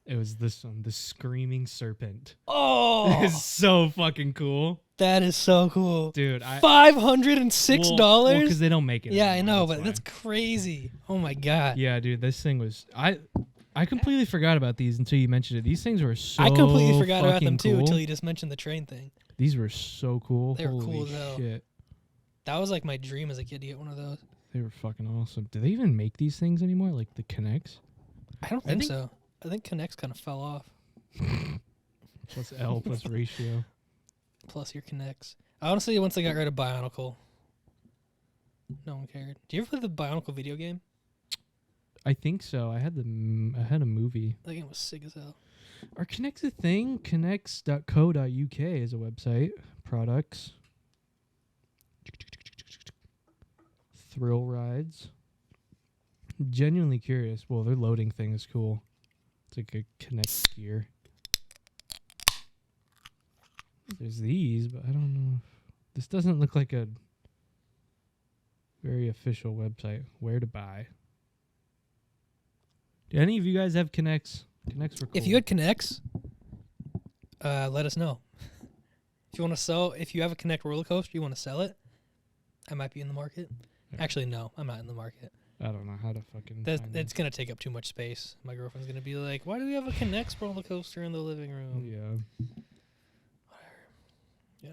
Speaker 1: It was this one, the Screaming Serpent.
Speaker 2: Oh!
Speaker 1: It's so fucking cool.
Speaker 2: That is so cool.
Speaker 1: Dude,
Speaker 2: $506?
Speaker 1: Well, because they don't make it
Speaker 2: Yeah,
Speaker 1: anymore,
Speaker 2: I know, but that's crazy. Oh my God.
Speaker 1: Yeah, dude, this thing was... I completely forgot about these until you mentioned it. These things were so
Speaker 2: I completely forgot about them too
Speaker 1: cool.
Speaker 2: until you just mentioned the train thing.
Speaker 1: These were so cool.
Speaker 2: They were
Speaker 1: Holy
Speaker 2: cool as hell.
Speaker 1: Shit.
Speaker 2: That was like my dream as a kid to get one of those.
Speaker 1: They were fucking awesome. Do they even make these things anymore? Like the Connects?
Speaker 2: I don't think so. I think Connects kind of fell off.
Speaker 1: Plus L plus ratio.
Speaker 2: Plus your Connects. Honestly, once they got rid of Bionicle, no one cared. Do you ever play the Bionicle video game?
Speaker 1: I think so. I had a movie.
Speaker 2: That game was sick as hell.
Speaker 1: Are Connects a thing? Connects.co.uk is a website. Products. Thrill rides. Genuinely curious. Well, their loading thing is cool. It's like a Connect gear. There's these, but I don't know. This doesn't look like a very official website. Where to buy? Do any of you guys have Connects? Connects were cool.
Speaker 2: If you had Connects, let us know. If you want to sell, if you have a Connect roller coaster, you want to sell it, I might be in the market.
Speaker 1: Yeah.
Speaker 2: Actually, no, I'm not in the market.
Speaker 1: I don't know how to fucking.
Speaker 2: It's gonna take up too much space. My girlfriend's gonna be like, "Why do we have a Connect roller coaster in the living room?"
Speaker 1: Yeah.
Speaker 2: Yeah.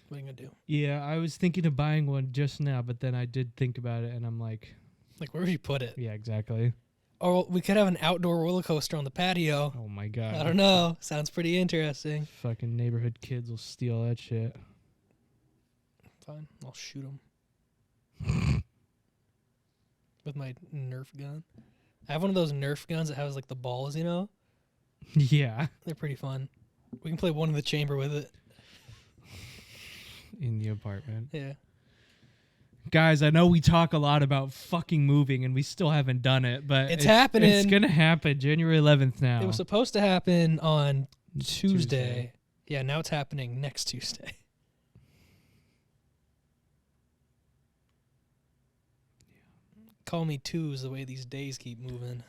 Speaker 2: What are you gonna do?
Speaker 1: Yeah, I was thinking of buying one just now, but then I did think about it, and I'm like,
Speaker 2: where would you put it?
Speaker 1: yeah, exactly.
Speaker 2: Or we could have an outdoor roller coaster on the patio.
Speaker 1: Oh my god.
Speaker 2: I don't know. Sounds pretty interesting.
Speaker 1: Fucking neighborhood kids will steal that shit.
Speaker 2: Fine, I'll shoot them with my Nerf gun. I have one of those Nerf guns that has like the balls, you know.
Speaker 1: Yeah.
Speaker 2: They're pretty fun. We can play one in the chamber with it.
Speaker 1: In the apartment.
Speaker 2: Yeah.
Speaker 1: Guys, I know we talk a lot about fucking moving and we still haven't done it, but
Speaker 2: it's happening.
Speaker 1: It's going to happen January 11th now.
Speaker 2: It was supposed to happen on Tuesday. Yeah, now it's happening next Tuesday. Call me twos the way these days keep moving.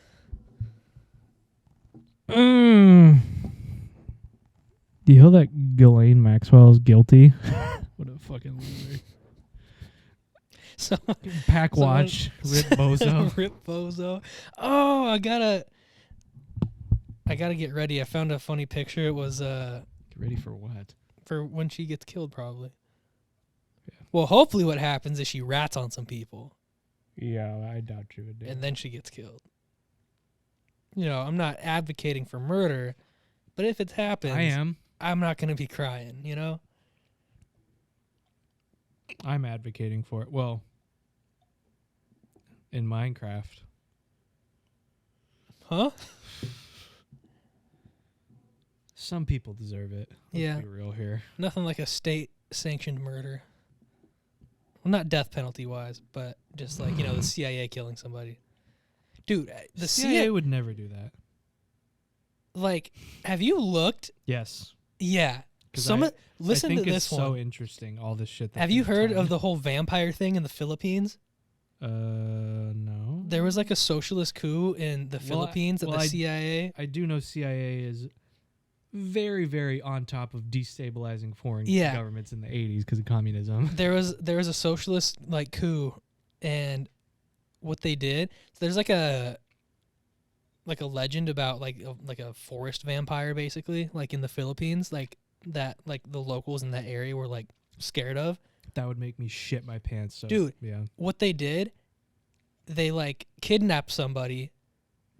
Speaker 1: Do you know that Ghislaine Maxwell is guilty? What a fucking loser. Pack watch. Rip Bozo.
Speaker 2: Rip Bozo. Oh, I gotta get ready. I found a funny picture. It was
Speaker 1: Get ready for what?
Speaker 2: For when she gets killed, probably.
Speaker 1: Yeah.
Speaker 2: Well, hopefully what happens is she rats on some people.
Speaker 1: Yeah, I doubt you would do.
Speaker 2: And then she gets killed. You know, I'm not advocating for murder, but if it happens,
Speaker 1: I am.
Speaker 2: I'm not going to be crying, you know?
Speaker 1: I'm advocating for it. Well, in Minecraft.
Speaker 2: Huh?
Speaker 1: Some people deserve it. Let's be real here.
Speaker 2: Nothing like a state-sanctioned murder. Well, not death penalty-wise, but just like, you know, the CIA killing somebody. Dude, the CIA
Speaker 1: would never do that.
Speaker 2: Like, have you looked?
Speaker 1: Yes.
Speaker 2: Yeah. Listen to this one.
Speaker 1: It's so interesting, all this shit.
Speaker 2: Have you heard of the whole vampire thing in the Philippines?
Speaker 1: No.
Speaker 2: There was like a socialist coup in the Philippines at the CIA.
Speaker 1: I do know CIA is very, very on top of destabilizing foreign governments in the 80s because of communism.
Speaker 2: There was a socialist like coup, and what they did, there's like a legend about like a forest vampire, basically, like in the Philippines, like that, like the locals in that area were like scared of.
Speaker 1: That would make me shit my pants. So,
Speaker 2: dude,
Speaker 1: yeah.
Speaker 2: What they did, they like kidnapped somebody,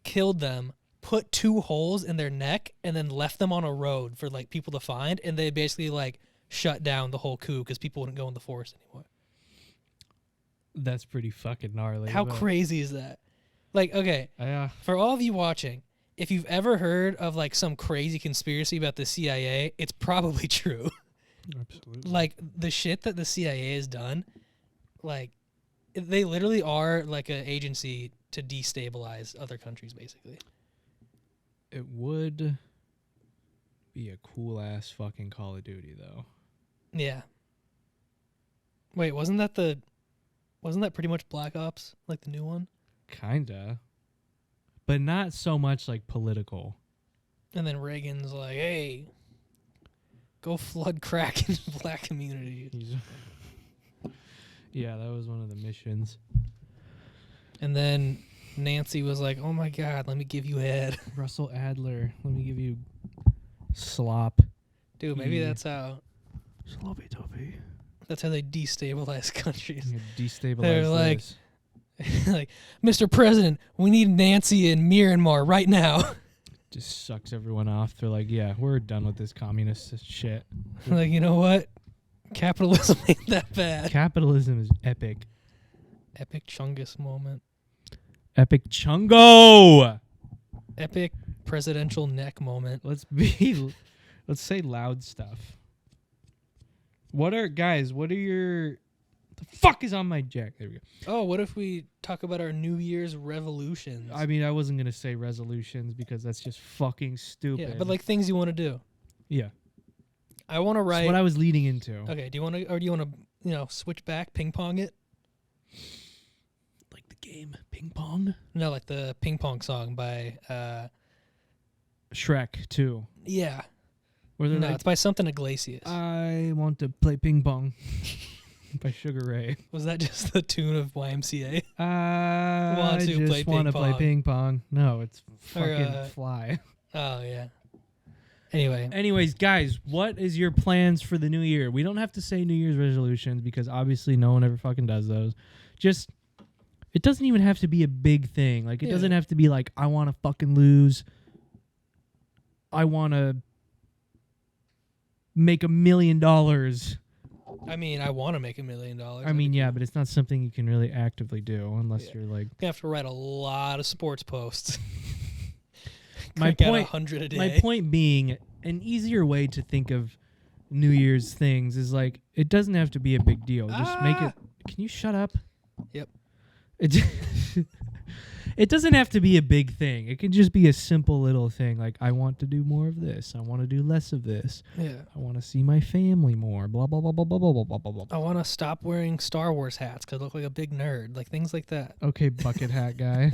Speaker 2: killed them, put 2 holes in their neck, and then left them on a road for like people to find, and they basically like shut down the whole coup because people wouldn't go in the forest anymore.
Speaker 1: That's pretty fucking gnarly.
Speaker 2: How crazy is that? Like, okay, for all of you watching, if you've ever heard of like some crazy conspiracy about the CIA, it's probably true.
Speaker 1: Absolutely.
Speaker 2: Like the shit that the CIA has done, like they literally are like an agency to destabilize other countries, basically.
Speaker 1: It would be a cool ass fucking Call of Duty though.
Speaker 2: Yeah. Wait, wasn't that pretty much Black Ops, like the new one?
Speaker 1: Kinda. But not so much like political.
Speaker 2: And then Reagan's like, hey, go flood crack in the black community.
Speaker 1: Yeah, that was one of the missions.
Speaker 2: And then Nancy was like, oh my God, let me give you head.
Speaker 1: Russell Adler, let me give you slop.
Speaker 2: Dude, maybe that's how.
Speaker 1: Sloppy toppy.
Speaker 2: That's how they destabilize countries.
Speaker 1: Destabilize.
Speaker 2: They're like, like, Mr. President, we need Nancy in Myanmar right now.
Speaker 1: Just sucks everyone off. They're like, yeah, we're done with this communist shit.
Speaker 2: Like, you know what? Capitalism ain't that bad.
Speaker 1: Capitalism is epic.
Speaker 2: Epic Chungus moment.
Speaker 1: Epic Chungo.
Speaker 2: Epic presidential neck moment.
Speaker 1: Let's say loud stuff. What are your... The fuck is on my jack? There we go.
Speaker 2: Oh, what if we talk about our New Year's revolutions?
Speaker 1: I mean, I wasn't going to say resolutions because that's just fucking stupid.
Speaker 2: Yeah, but like things you want to do.
Speaker 1: Yeah.
Speaker 2: I want to write.
Speaker 1: That's what I was leading into.
Speaker 2: Okay, do you want to switch back, ping pong it?
Speaker 1: Like the game Ping Pong?
Speaker 2: No, like the ping pong song by
Speaker 1: Shrek 2.
Speaker 2: Yeah.
Speaker 1: Where they're
Speaker 2: No,
Speaker 1: like,
Speaker 2: it's by something Iglesias.
Speaker 1: I want to play ping pong. By Sugar Ray.
Speaker 2: Was that just the tune of YMCA?
Speaker 1: I just want to play ping pong. No, it's fucking Fly.
Speaker 2: Oh, yeah.
Speaker 1: Anyways, guys, what is your plans for the new year? We don't have to say New Year's resolutions because obviously no one ever fucking does those. Just, it doesn't even have to be a big thing. Like, it doesn't have to be like, I want to fucking lose. I want to make $1 million.
Speaker 2: I mean, I want to make $1 million.
Speaker 1: I mean, yeah, but it's not something you can really actively do unless you're like...
Speaker 2: You have to write a lot of sports posts.
Speaker 1: My point,
Speaker 2: 100 a day.
Speaker 1: My point being, an easier way to think of New Year's things is like, it doesn't have to be a big deal. Just make it... Can you shut up?
Speaker 2: Yep.
Speaker 1: It doesn't have to be a big thing. It can just be a simple little thing like, I want to do more of this. I want to do less of this.
Speaker 2: Yeah.
Speaker 1: I want to see my family more. Blah, blah, blah, blah, blah, blah, blah, blah, blah.
Speaker 2: I want to stop wearing Star Wars hats because I look like a big nerd. Like, things like that.
Speaker 1: Okay, bucket hat guy.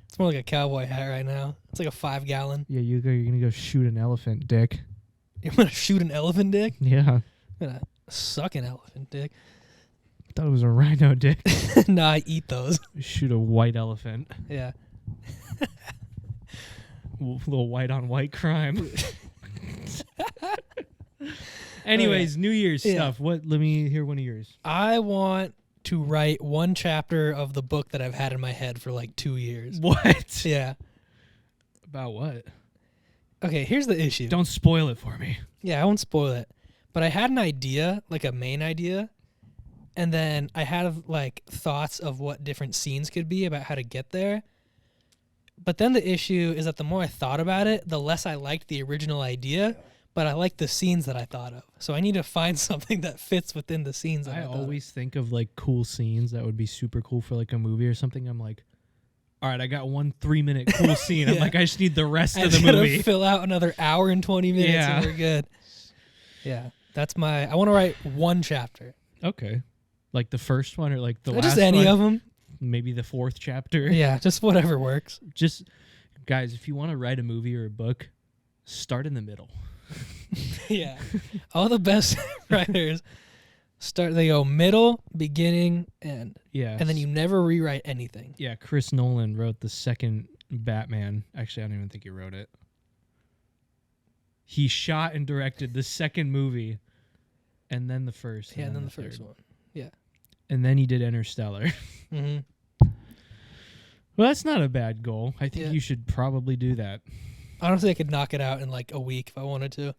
Speaker 2: It's more like a cowboy hat right now. It's like a 5-gallon.
Speaker 1: Yeah, you're going to go shoot an elephant, dick.
Speaker 2: You're going to shoot an elephant dick?
Speaker 1: Yeah.
Speaker 2: I'm going to suck an elephant dick.
Speaker 1: I thought it was a rhino dick.
Speaker 2: Nah, I eat those.
Speaker 1: Shoot a white elephant.
Speaker 2: Yeah.
Speaker 1: Little white on white crime. Anyways, New Year's stuff. Let me hear one of yours.
Speaker 2: I want to write one chapter of the book that I've had in my head for like 2 years.
Speaker 1: What?
Speaker 2: Yeah.
Speaker 1: About what?
Speaker 2: Okay, here's the issue.
Speaker 1: Don't spoil it for me.
Speaker 2: Yeah, I won't spoil it. But I had an idea, like a main idea, and then I had like thoughts of what different scenes could be about how to get there. But then the issue is that the more I thought about it, the less I liked the original idea, but I liked the scenes that I thought of. So I need to find something that fits within the scenes that I thought
Speaker 1: always think of like cool scenes that would be super cool for like a movie or something. I'm like, all right, I got 1 3-minute cool scene. I'm like, I just need the rest of the movie.
Speaker 2: Fill out another hour and 20 minutes and we're good. Yeah, I want to write one chapter.
Speaker 1: Okay. Like the first one or like the last one?
Speaker 2: Just any of them.
Speaker 1: Maybe the 4th chapter.
Speaker 2: Yeah, just whatever works.
Speaker 1: Just, guys, if you want to write a movie or a book, start in the middle.
Speaker 2: Yeah. All the best writers they go middle, beginning, end.
Speaker 1: Yeah.
Speaker 2: And then you never rewrite anything.
Speaker 1: Yeah, Chris Nolan wrote the second Batman. Actually, I don't even think he wrote it. He shot and directed the second movie and then the first.
Speaker 2: Yeah, and then the first one. Yeah.
Speaker 1: And then he did Interstellar.
Speaker 2: Mm-hmm.
Speaker 1: Well, that's not a bad goal. I think you should probably do that.
Speaker 2: Honestly, I could knock it out in like a week if I wanted to.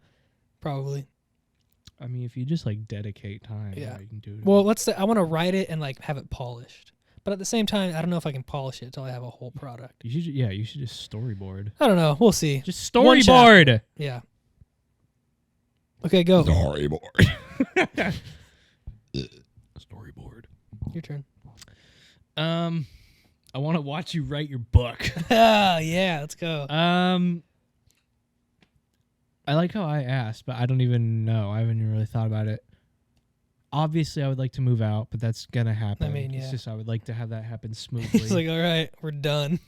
Speaker 2: Probably.
Speaker 1: I mean, if you just like dedicate time, you can do it.
Speaker 2: Well, let's say I want to write it and like have it polished. But at the same time, I don't know if I can polish it until I have a whole product.
Speaker 1: You should just storyboard.
Speaker 2: I don't know. We'll see.
Speaker 1: Just storyboard.
Speaker 2: Yeah. Okay, go.
Speaker 1: Storyboard. Storyboard.
Speaker 2: Your turn.
Speaker 1: I want to watch you write your book.
Speaker 2: Yeah, let's go.
Speaker 1: I like how I asked, but I don't even know. I haven't even really thought about it. Obviously, I would like to move out, but that's gonna happen.
Speaker 2: I mean,
Speaker 1: It's just I would like to have that happen smoothly.
Speaker 2: It's like, all right, we're done.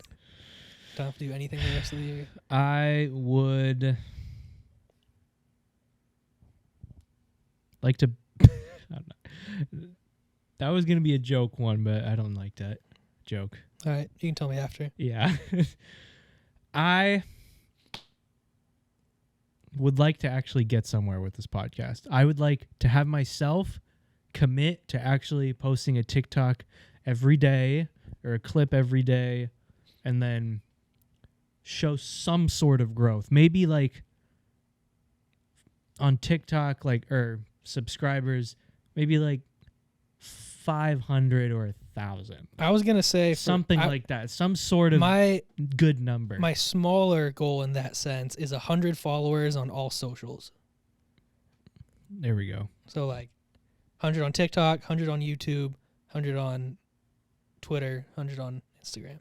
Speaker 2: Don't have to do anything the rest of the year.
Speaker 1: I would like to. That was gonna be a joke one, but I don't like that joke.
Speaker 2: All right, you can tell me after.
Speaker 1: Yeah. I would like to actually get somewhere with this podcast. I would like to have myself commit to actually posting a TikTok every day or a clip every day and then show some sort of growth. Maybe like on TikTok, like, or subscribers, maybe like 500 or 1,000.
Speaker 2: I was gonna say
Speaker 1: something like that. Some sort of good number.
Speaker 2: My smaller goal in that sense is 100 followers on all socials.
Speaker 1: There we go.
Speaker 2: So like 100 on TikTok, 100 on YouTube, 100 on Twitter, 100 on Instagram.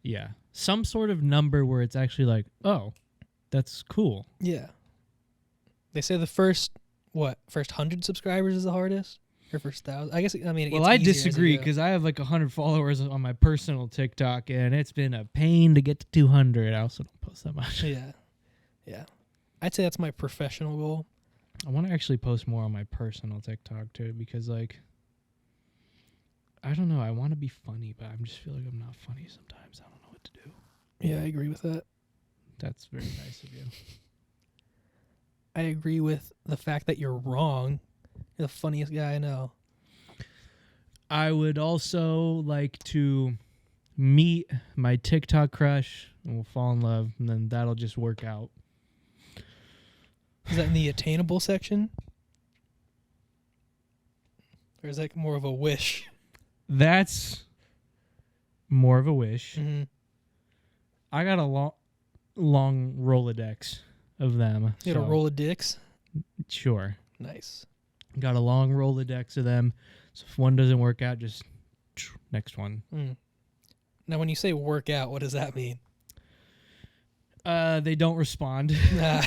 Speaker 1: Yeah. Some sort of number where it's actually like, oh, that's cool.
Speaker 2: Yeah. They say the first 100 subscribers is the hardest, or first 1,000. I guess I mean.
Speaker 1: Well, I disagree because I have like 100 followers on my personal TikTok, and it's been a pain to get to 200. I also don't post that much.
Speaker 2: Yeah. I'd say that's my professional goal.
Speaker 1: I want to actually post more on my personal TikTok too, because like, I don't know. I want to be funny, but I just feel like I'm not funny sometimes. I don't know what to do.
Speaker 2: Yeah, I agree with that.
Speaker 1: That's very nice of you.
Speaker 2: I agree with the fact that you're wrong. You're the funniest guy I know.
Speaker 1: I would also like to meet my TikTok crush, and we'll fall in love, and then that'll just work out.
Speaker 2: Is that in the attainable section? Or is that more of a wish?
Speaker 1: That's more of a wish.
Speaker 2: Mm-hmm.
Speaker 1: I got a long Rolodex of them.
Speaker 2: You got a roll of dicks?
Speaker 1: Sure.
Speaker 2: Nice.
Speaker 1: Got a long Rolodex of them. So if one doesn't work out, just next one.
Speaker 2: Mm. Now, when you say work out, what does that mean?
Speaker 1: They don't respond.
Speaker 2: Nah.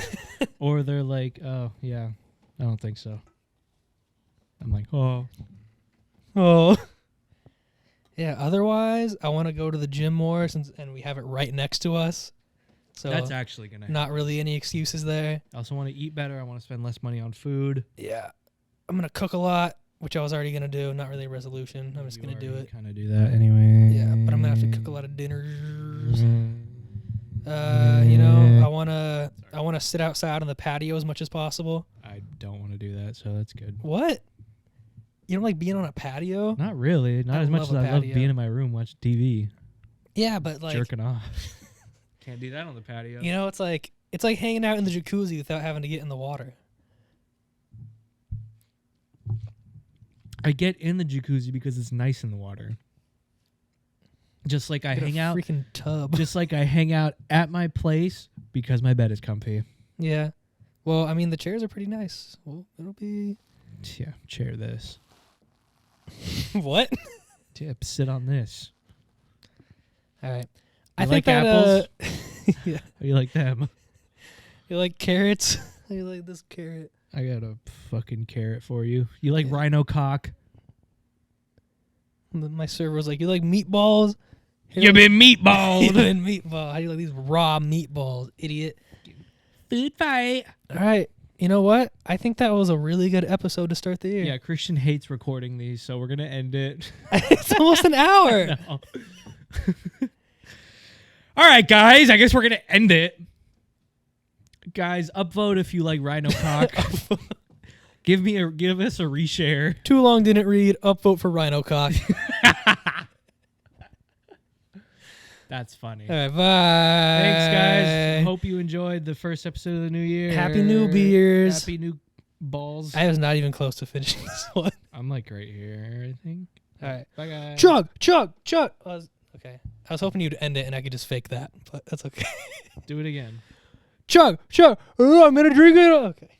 Speaker 1: Or they're like, oh, yeah, I don't think so. I'm like, oh.
Speaker 2: Yeah, otherwise, I want to go to the gym more and we have it right next to us. So
Speaker 1: that's actually going to
Speaker 2: not really any excuses there.
Speaker 1: I also want to eat better. I want to spend less money on food.
Speaker 2: Yeah. I'm going to cook a lot, which I was already going to do. Not really a resolution. I'm just going to do it.
Speaker 1: Kind of do that anyway.
Speaker 2: Yeah, but I'm going to have to cook a lot of dinners. You know, I want to sit outside on the patio as much as possible.
Speaker 1: I don't want to do that, so that's good.
Speaker 2: What? You don't like being on a patio?
Speaker 1: Not really. Not as much as I love being in my room watching TV.
Speaker 2: Yeah, but like
Speaker 1: jerking off. Can't do that on the patio.
Speaker 2: You know, it's like hanging out in the jacuzzi without having to get in the water.
Speaker 1: I get in the jacuzzi because it's nice in the water. Just like I hang out
Speaker 2: freaking tub.
Speaker 1: Just like I hang out at my place because my bed is comfy.
Speaker 2: Yeah. Well, I mean the chairs are pretty nice. Well, it'll be
Speaker 1: chair this.
Speaker 2: What?
Speaker 1: Sit on this.
Speaker 2: All right.
Speaker 1: I think that apples?
Speaker 2: Yeah.
Speaker 1: You like them?
Speaker 2: You like carrots? You like this carrot?
Speaker 1: I got a fucking carrot for you. You like rhino cock?
Speaker 2: My server was like, "You like meatballs?
Speaker 1: You've been meatballed.
Speaker 2: You've been meatball. How do you like these raw meatballs, idiot?"
Speaker 1: Food fight.
Speaker 2: All right. You know what? I think that was a really good episode to start the year.
Speaker 1: Yeah, Christian hates recording these, so we're going to end it.
Speaker 2: It's almost an hour.
Speaker 1: All right, guys. I guess we're going to end it. Guys, upvote if you like rhino cock. Give us a reshare.
Speaker 2: Too long didn't read. Upvote for rhino cock.
Speaker 1: That's funny.
Speaker 2: All right, bye.
Speaker 1: Thanks, guys. Hope you enjoyed the first episode of the new year.
Speaker 2: Happy New Beers.
Speaker 1: Happy new balls.
Speaker 2: I was not even close to finishing this one.
Speaker 1: I'm like right here, I think.
Speaker 2: All right.
Speaker 1: Bye, guys.
Speaker 2: Chug. Okay. I was hoping you'd end it and I could just fake that, but that's okay.
Speaker 1: Do it again.
Speaker 2: Chug. Oh, I'm going to drink it. Okay.